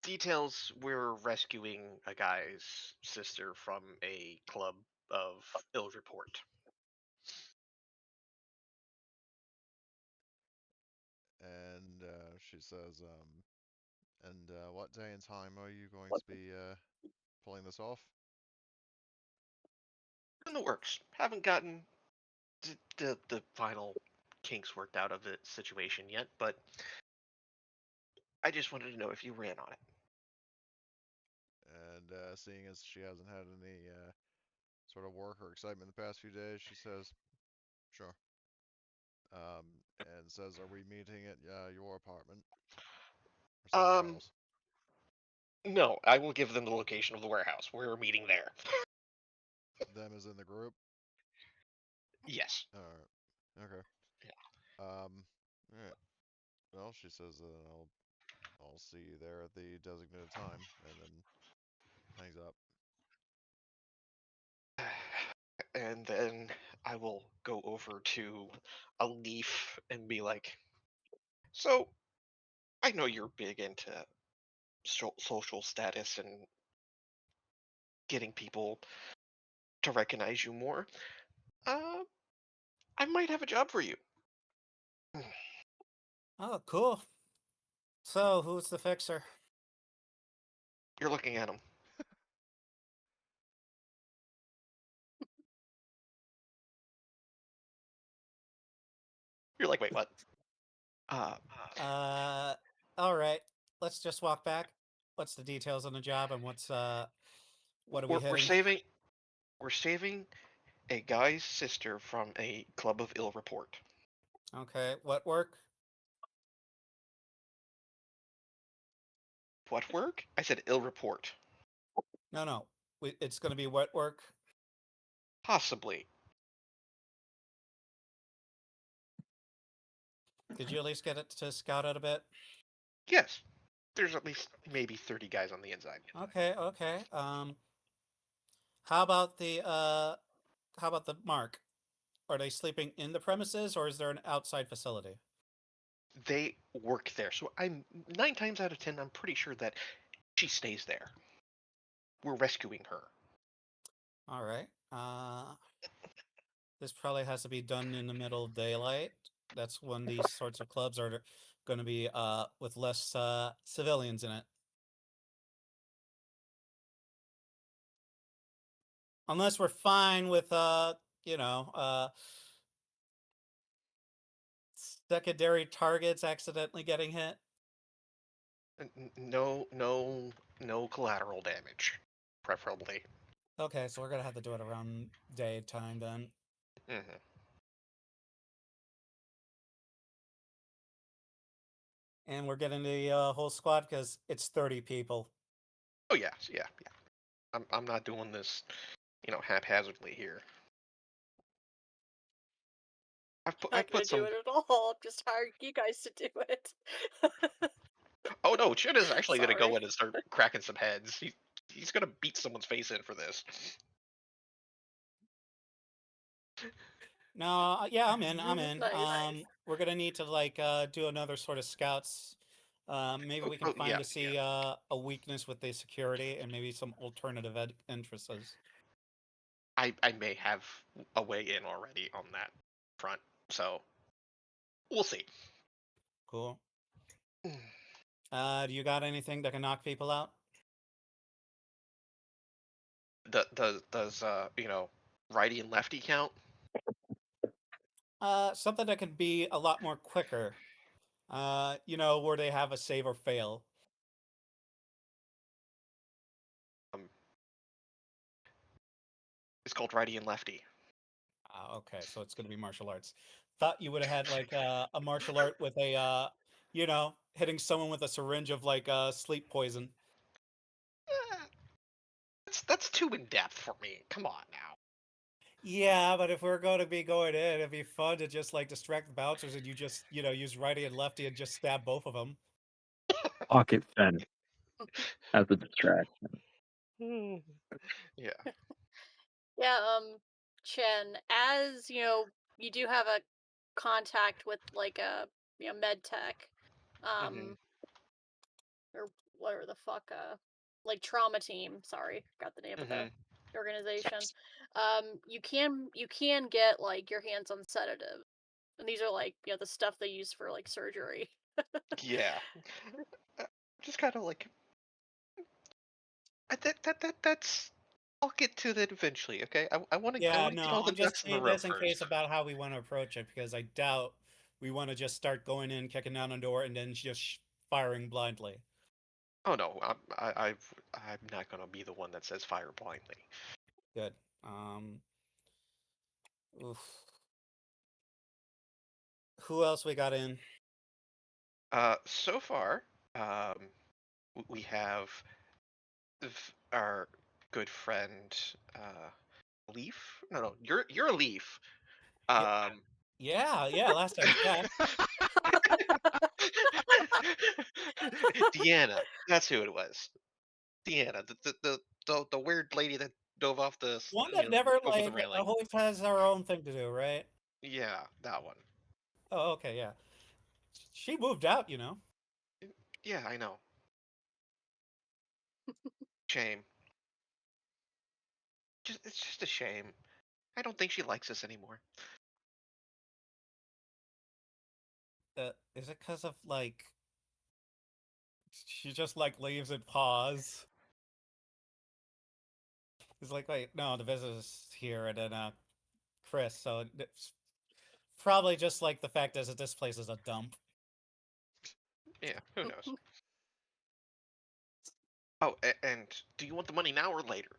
details: we're rescuing a guy's sister from a club of ill report. And she says, and what day and time are you going to be pulling this off? In the works. Haven't gotten the final kinks worked out of the situation yet, but I just wanted to know if you ran on it. And seeing as she hasn't had any sort of work or excitement the past few days, she says, sure. And says, are we meeting at your apartment or somewhere Um, else? no, I will give them the location of the warehouse. We're meeting there. Them is in the group? Yes. Alright. Okay. Yeah. Alright. Well, she says that I'll see you there at the designated time, and then hangs up. And then I will go over to a leaf and be like, so I know you're big into social status and getting people to recognize you more. Uh, I might have a job for you. Oh, cool. So, who's the fixer? You're looking at him. You're like, wait, what? All right. Let's just walk back. What's the details on the job and what are we we're hitting? saving a guy's sister from a club of ill report. Okay. What work? What work? I said ill report. No. It's going to be what work? Possibly. Did you at least get it to scout out a bit? Yes. There's at least maybe 30 guys on the inside. Okay. How about the mark? Are they sleeping in the premises, or is there an outside facility? They work there, so I'm 9 times out of 10. I'm pretty sure that she stays there. We're rescuing her. All right. This probably has to be done in the middle of daylight. That's when these sorts of clubs are going to be with less civilians in it. Unless we're fine with you know, secondary targets accidentally getting hit. No collateral damage, preferably. Okay, so we're gonna have to do it around daytime then. Mm-hmm. And we're getting the whole squad because it's 30 people. Oh yeah. I'm not doing this, haphazardly here. Not I've gonna put do some. it at all. I'm just hiring you guys to do it. Oh no, Chin is actually gonna go Sorry. in and start cracking some heads. He's gonna beat someone's face in for this. No, yeah, I'm in. I'm in. Nice. We're gonna need to do another sort of scouts. Maybe we can find Yeah, to see a weakness with the security and maybe some alternative entrances. I may have a way in already on that front, so we'll see. Cool. Do you got anything that can knock people out? Does righty and lefty count? Something that could be a lot more quicker. Where they have a save or fail. It's called righty and lefty. Okay, so it's gonna be martial arts. Thought you would have had a martial art with a hitting someone with a syringe of sleep poison. Eh, that's too in depth for me. Come on now. Yeah, but if we're going to be going in, it'd be fun to just distract the bouncers and you just use righty and lefty and just stab both of them. Pocket fence as a distraction. Yeah. Yeah, Chen, as you do have a contact with a med tech, Mm-hmm. or whatever the fuck, like trauma team. Sorry, forgot the name of the organization. You can get your hands on sedative, and these are the stuff they use for surgery. Yeah. Just kind of that's. I'll get to that eventually. Okay. I want to. I Yeah, want to get no, all the I'm just ducks in the saying row this in case first. about how we want to approach it because I doubt we want to just start going in, kicking down a door, and then just firing blindly. Oh no, I'm not gonna be the one that says fire blindly. Good. Oof. Who else we got in? So far, we have our good friend, Leaf. No, you're a Leaf. Um, Yeah, last I checked. Deanna, that's who it was. Deanna, the weird lady that dove off One that never over the railing. always has our own thing to do, right? Yeah, that one. Oh, okay, yeah. She moved out, you know. Yeah, I know. Shame. It's just a shame. I don't think she likes us anymore. Is it because of she just leaves and pause? It's like, wait, no, the visitor's here, and then Chris. So it's probably just the fact is that this place is a dump. Yeah, who knows? Oh, and do you want the money now or later?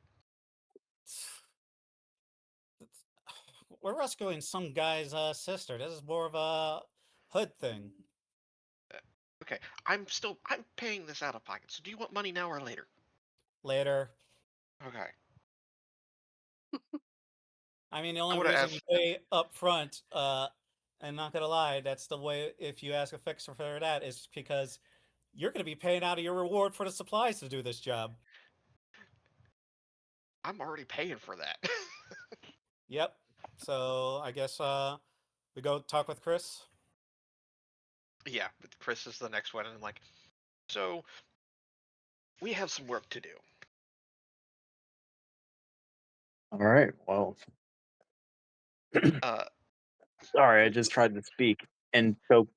We're rescuing some guy's sister. This is more of a hood thing. Okay, I'm paying this out of pocket. So do you want money now or later? Later. Okay. I mean, the I only would have reason you asked. pay up front, and not gonna lie, that's the way. If you ask a fixer for that, is because you're gonna be paying out of your reward for the supplies to do this job. I'm already paying for that. Yep. So I guess we go talk with Chris. Yeah, but Chris is the next one, and I'm like, so we have some work to do. All right. Well, Uh, sorry, I just tried to speak and choked.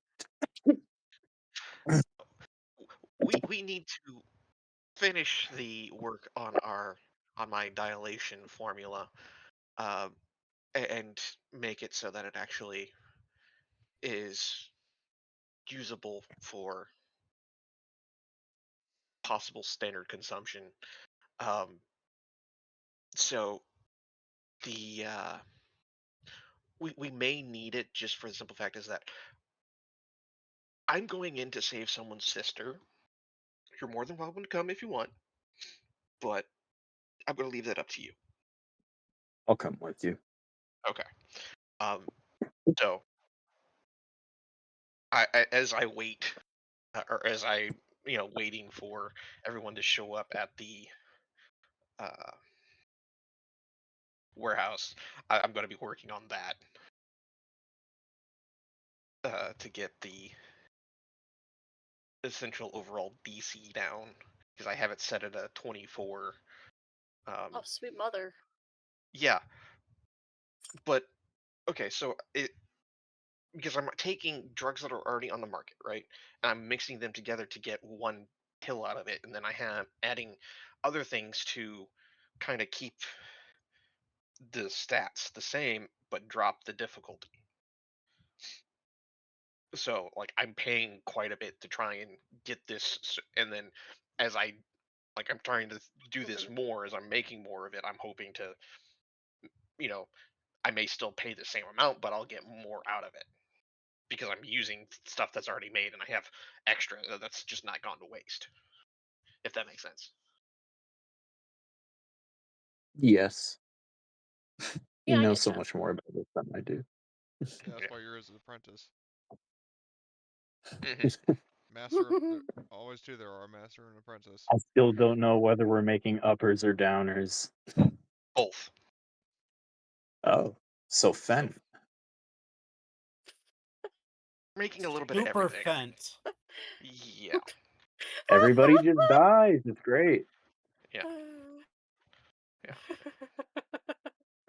we need to finish the work on my dilation formula, uh, and make it so that it actually is usable for possible standard consumption. Um, so the we may need it just for the simple fact is that I'm going in to save someone's sister. You're more than welcome to come if you want, but I'm going to leave that up to you. I'll come with you. Okay. Um, so as I wait, or as I waiting for everyone to show up at the uh, warehouse, I'm going to be working on that to get the essential overall DC down because I have it set at a 24. Oh, sweet mother. Yeah, but okay, so because I'm taking drugs that are already on the market, right? And I'm mixing them together to get one pill out of it, and then I have adding other things to kind of keep the stats the same but drop the difficulty. So like I'm paying quite a bit to try and get this, and then as I'm trying to do this Mhm. more as I'm making more of it, I'm hoping to, you know, I may still pay the same amount, but I'll get more out of it because I'm using stuff that's already made and I have extra that's just not gone to waste. If that makes sense. Yes. You Yeah, I know get so you. much more about this than I do. Yeah, that's Yeah. why you're his apprentice. Hmm. Master, always two there are, master and apprentice. I still don't know whether we're making uppers or downers. Both. Oh, so Fen. Making a little bit of Super everything. Fent. Yeah. Everybody just dies. It's great. Yeah. Yeah.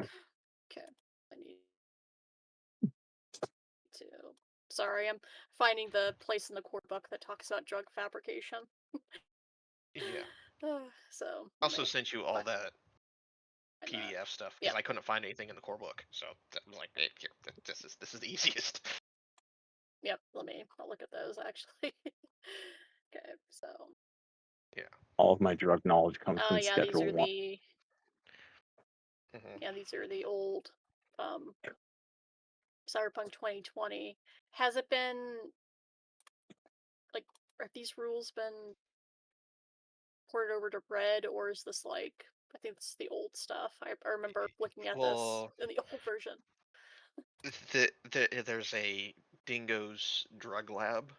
Okay, I need to. Sorry, I'm finding the place in the core book that talks about drug fabrication. Yeah. So let Also me sent you all that find that. PDF stuff because Yep. I couldn't find anything in the core book, so that was like, hey, here, this is the easiest. Yep. I'll look at those actually. Okay. So. Yeah. All of my drug knowledge comes Oh from yeah, these Schedule are 1. the Hmm. these are the old Cyberpunk 2020. Has it been like have these rules been ported over to red, or is this like I think this is the old stuff. I remember looking at this Well, in the old version. there's a Dingo's Drug Lab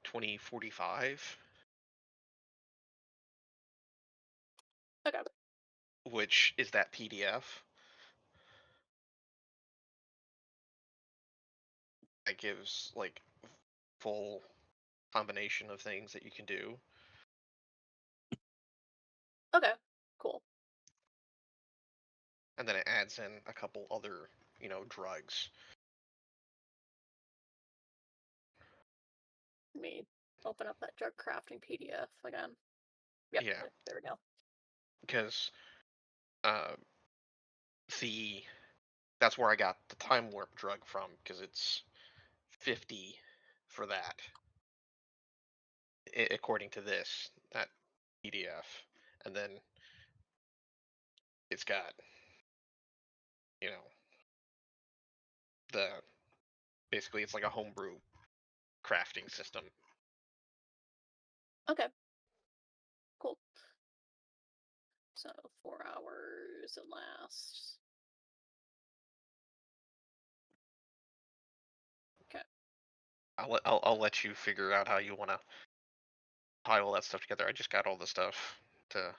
2045, Okay. which is that PDF that gives like full combination of things that you can do. Okay. Cool. And then it adds in a couple other, drugs. Let me open up that drug crafting PDF again. Yep. Yeah, There we go. because uh, the that's where I got the time warp drug from because it's 50 for that, according to that PDF, and then it's got you know the basically it's like a homebrew crafting system. Okay. Cool. So 4 hours it lasts. Okay. I'll let you figure out how you want to tie all that stuff together. I just got all the stuff to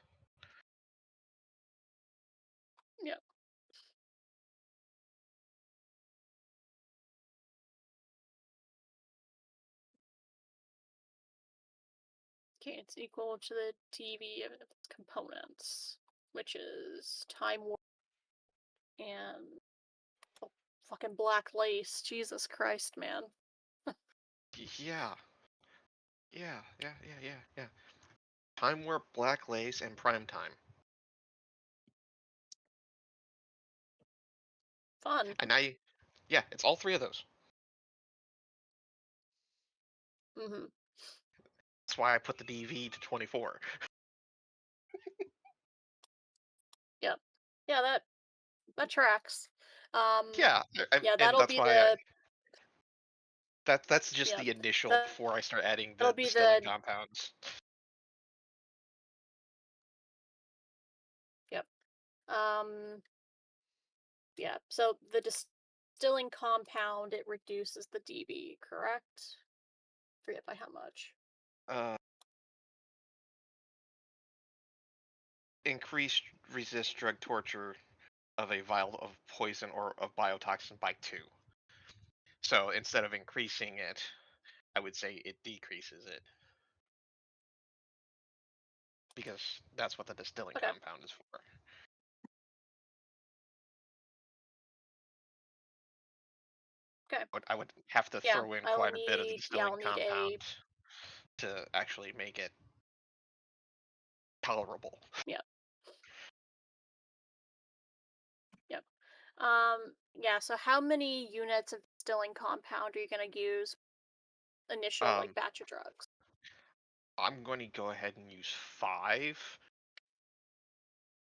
Okay, it's equal to the dv of its components, which is time warp and oh, fucking black lace. Jesus Christ, man. Yeah. Yeah. Time warp, black lace, and prime time. Fun. And yeah, it's all three of those. Mm-hmm. That's why I put the DV to 24. Yep. Yeah, that tracks. Yeah, Yeah, and that'll that's be why the that's just yeah the initial that, before I start adding that'll the be distilling the compounds. yep. Um, yeah. So the distilling compound, it reduces the dv, correct? Forget by how much. Uh, increased resist drug torture of a vial of poison or of biotoxin by 2. So instead of increasing it, I would say it decreases it. Because that's what the distilling Okay. compound is for. Okay. But I would have to Yeah, throw in I'll quite a bit of the need distilling I'll need compound to actually make it tolerable. Yep. Yeah, so how many units of distilling compound are you gonna use initial Um, like batch of drugs? I'm going to go ahead and use 5,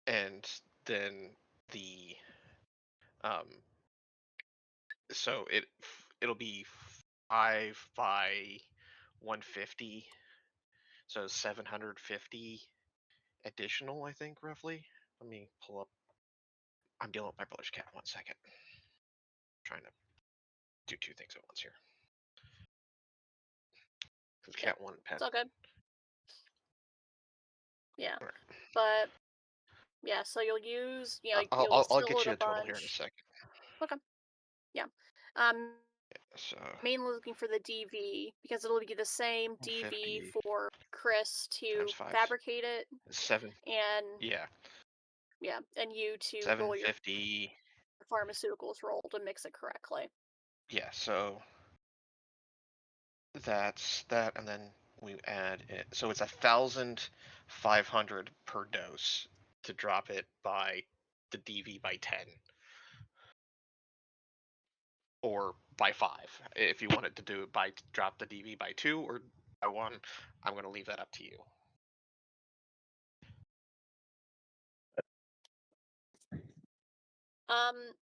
and then the um, so it'll be 5 by 150, so 750 additional, I think, roughly. Let me pull up. I'm dealing with my brother's cat. 1 second. Trying to do 2 things at once here. Because Yep. cat 1 and pet. It's all good. Yeah. Alright. But yeah, so you'll use I'll, you'll I'll, I'll distill get it you a a total here in a bunch. second. Okay. Yeah. Um So mainly looking for the DV because it'll be the same DV 150 for Chris to times 5, fabricate it 7. and Yeah, and you to roll your 750. pharmaceuticals roll to mix it correctly. Yeah, so that's that, and then we add it. So it's 1,500 per dose to drop it by the DV by 10. Or by 5. If you wanted to do it by drop the DV by 2 or by 1, I'm going to leave that up to you.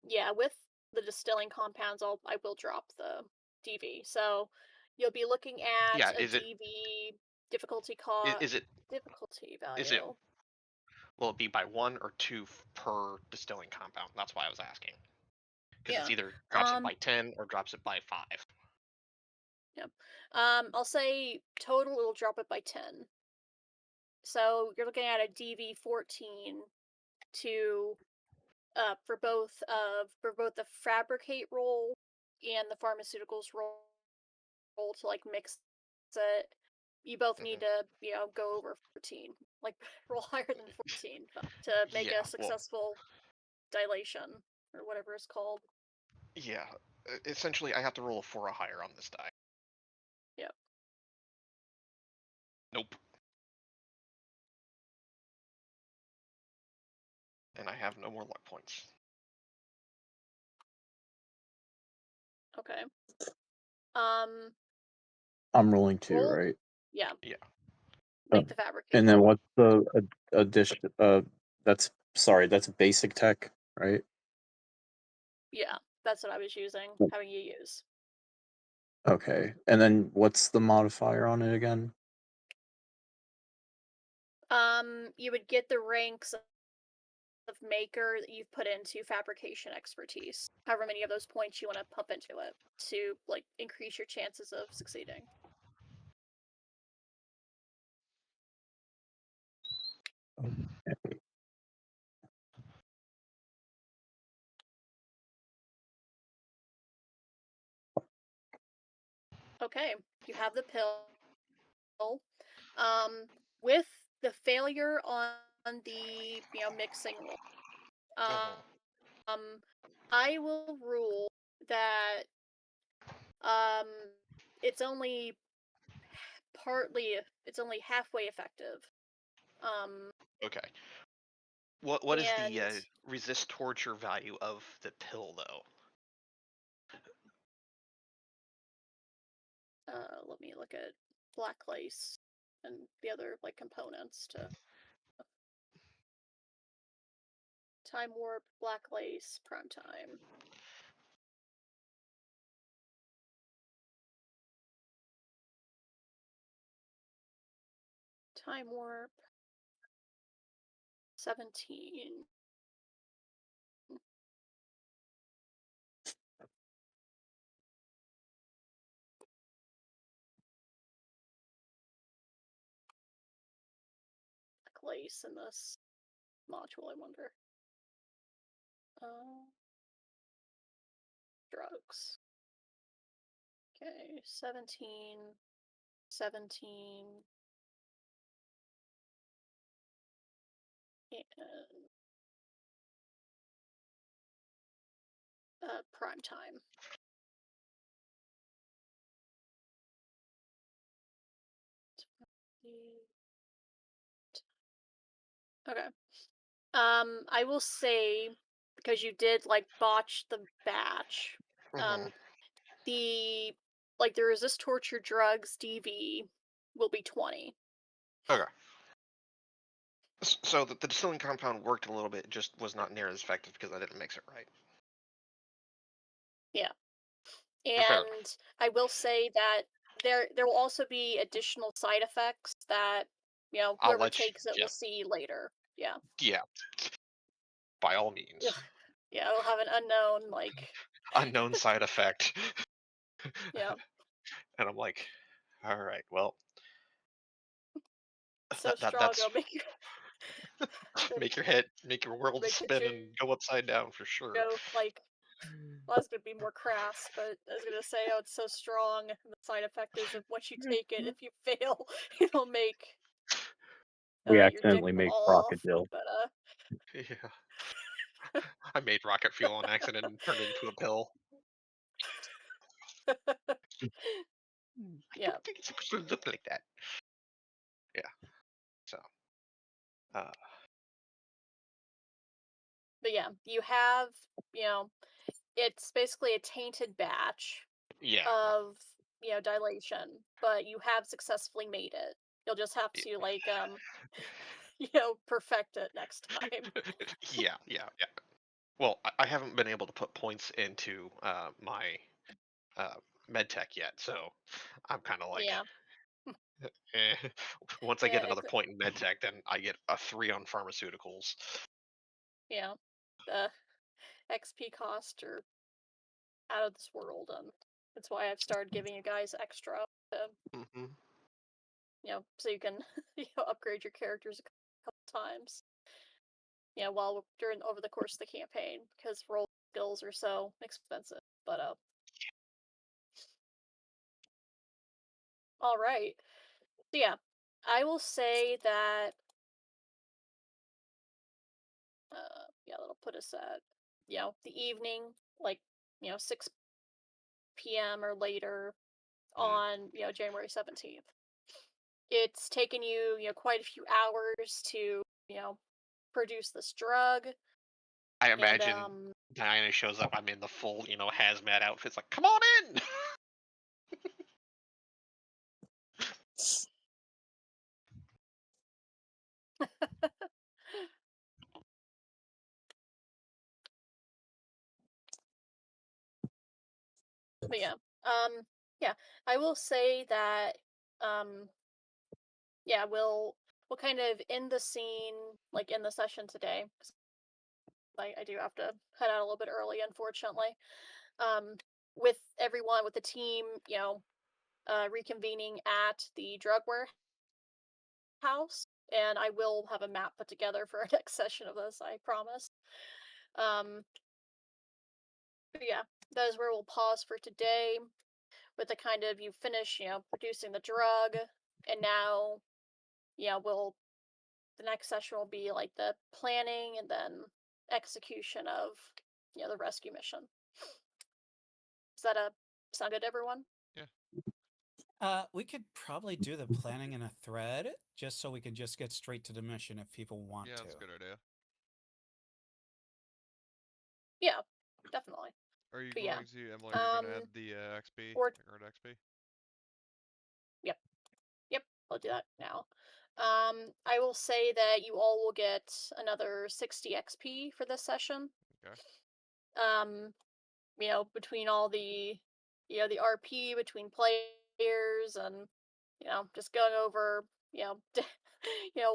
Yeah, with the distilling compounds, I will drop the DV. So you'll be looking Yeah, at a is it DV difficulty is it difficulty is it value. will it be by 1 or 2 per distilling compound? That's why I was asking. Because it's Yeah. either drops it by 10 or drops it by 5. Yep. I'll say total it'll drop it by 10. So you're looking at a DV 14 to for both the fabricate roll and the pharmaceuticals roll to like mix it. You both need Hmm. to, go over 14. Like roll higher than 14 to make Yeah, a well, successful dilation or whatever it's called. yeah. Essentially, I have to roll a 4 or higher on this die. Yep. Nope. And I have no more luck points. Okay. Um I'm rolling 2, roll right? yeah, Yeah. make the fabricate And then roll. what's the addition? That's sorry, that's basic tech, right? Yeah, that's what I was having you use. Okay. And then what's the modifier on it again? You would get the ranks of maker that you've put into fabrication expertise. However many of those points you want to pump into it to like increase your chances of succeeding. Okay. Okay, you have the pill. With the failure on the mixing roll, um, I will rule that um, it's only it's only halfway effective. Okay. What is the And resist torture value of the pill though? let me look at black lace and the other components to time warp, black lace, prime time. Time warp 17. Black lace in this module, I wonder. Drugs. Okay, 17, 17, and prime time. Okay. I will say, because you did botch the batch, the the resist torture drugs DV will be 20. Okay. So the distilling compound worked a little bit, it just was not near as effective because I didn't mix it right. Yeah. Fair And I will say that there will also be additional side effects that I'll whoever let you. takes it will see later. Yeah. Yeah. By all means. Yeah, it'll have an unknown Unknown side effect. yeah. And I'm like, all right, well, So strong that's it'll make you make your world make spin you and go upside down for sure. go well, I was gonna be more crass, but I was gonna say, oh, it's so strong. And the side effect is if once you take it, if you fail, it'll make We your dick accidentally make fall off. crocodile. But Yeah. I made rocket fuel on accident and turned it into a pill. I yeah, don't think it's supposed to look like that. Yeah. So. but yeah, you have it's basically a tainted batch Yeah. of dilation, but you have successfully made it. You'll just have to perfect it next time. Yeah. Well, I haven't been able to put points into my med tech yet, so I'm kind of like, Yeah, eh. Once I yeah, get another point in med tech, then I get a 3 on pharmaceuticals. yeah. The XP costs are out of this world, and that's why I've started giving you guys extra to Hmm. so you can upgrade your characters a couple times. While during over the course of the campaign, because role skills are so expensive. But all right. So yeah, I will say that that'll put us at the evening, 6 p.m. or later on January 17th. It's taken you quite a few hours to produce this drug, I and imagine Diana shows up. I'm in the full, hazmat outfits. Like, come on in. but yeah, I will say that um we'll kind of end the scene in the session today. 'Cause I do have to head out a little bit early, unfortunately. Um, with everyone, with the team, reconvening at the drug warehouse, and I will have a map put together for our next session of this. I promise. Um, but yeah, that is where we'll pause for today. With the kind of you finish, producing the drug, and now the next session will be like the planning and then execution of the rescue mission. Does that sound good to everyone? We could probably do the planning in a thread, just so we can just get straight to the mission if people want Yeah, to. that's a good idea. Yeah, definitely. Are you But going yeah. to, Emily, are you going to add the XP? or- Earned XP? Yep, I'll do that now. I will say that you all will get another 60 XP for this session. Okay. Between all the the RP between players and just going over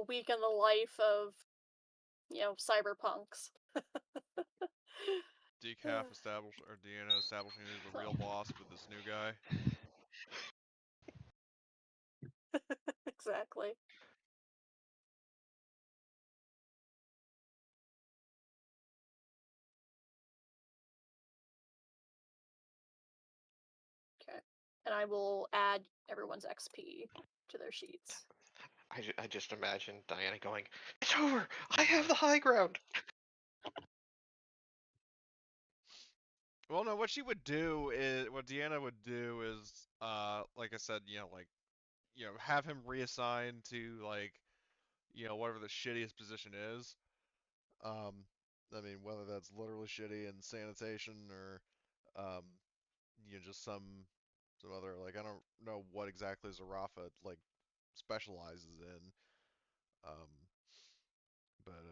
week in the life of cyberpunks. Decaf establish or Deanna establishing who's the real boss with this new guy. Exactly. Okay, and I will add everyone's XP to their sheets. I just imagine Diana going, "It's over! I have the high ground!" Well, no, what she would do is, what Deanna would do is, like I said, have him reassigned to, like, whatever the shittiest position is. I mean, whether that's literally shitty in sanitation or, um, just some other, like, I don't know what exactly Zhirafa, like, specializes in. But,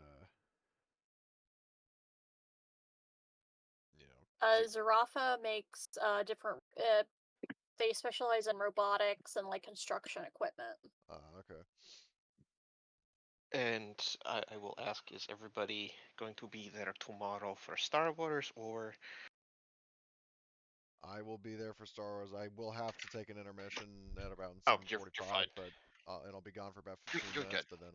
Zhirafa makes different. They specialize in robotics and like construction equipment. Okay. And I will ask, is everybody going to be there tomorrow for Star Wars, or I will be there for Star Wars. I will have to take an intermission at around Oh, you're 7:45, fine. but and I'll be gone for about You're 15 good. minutes. But then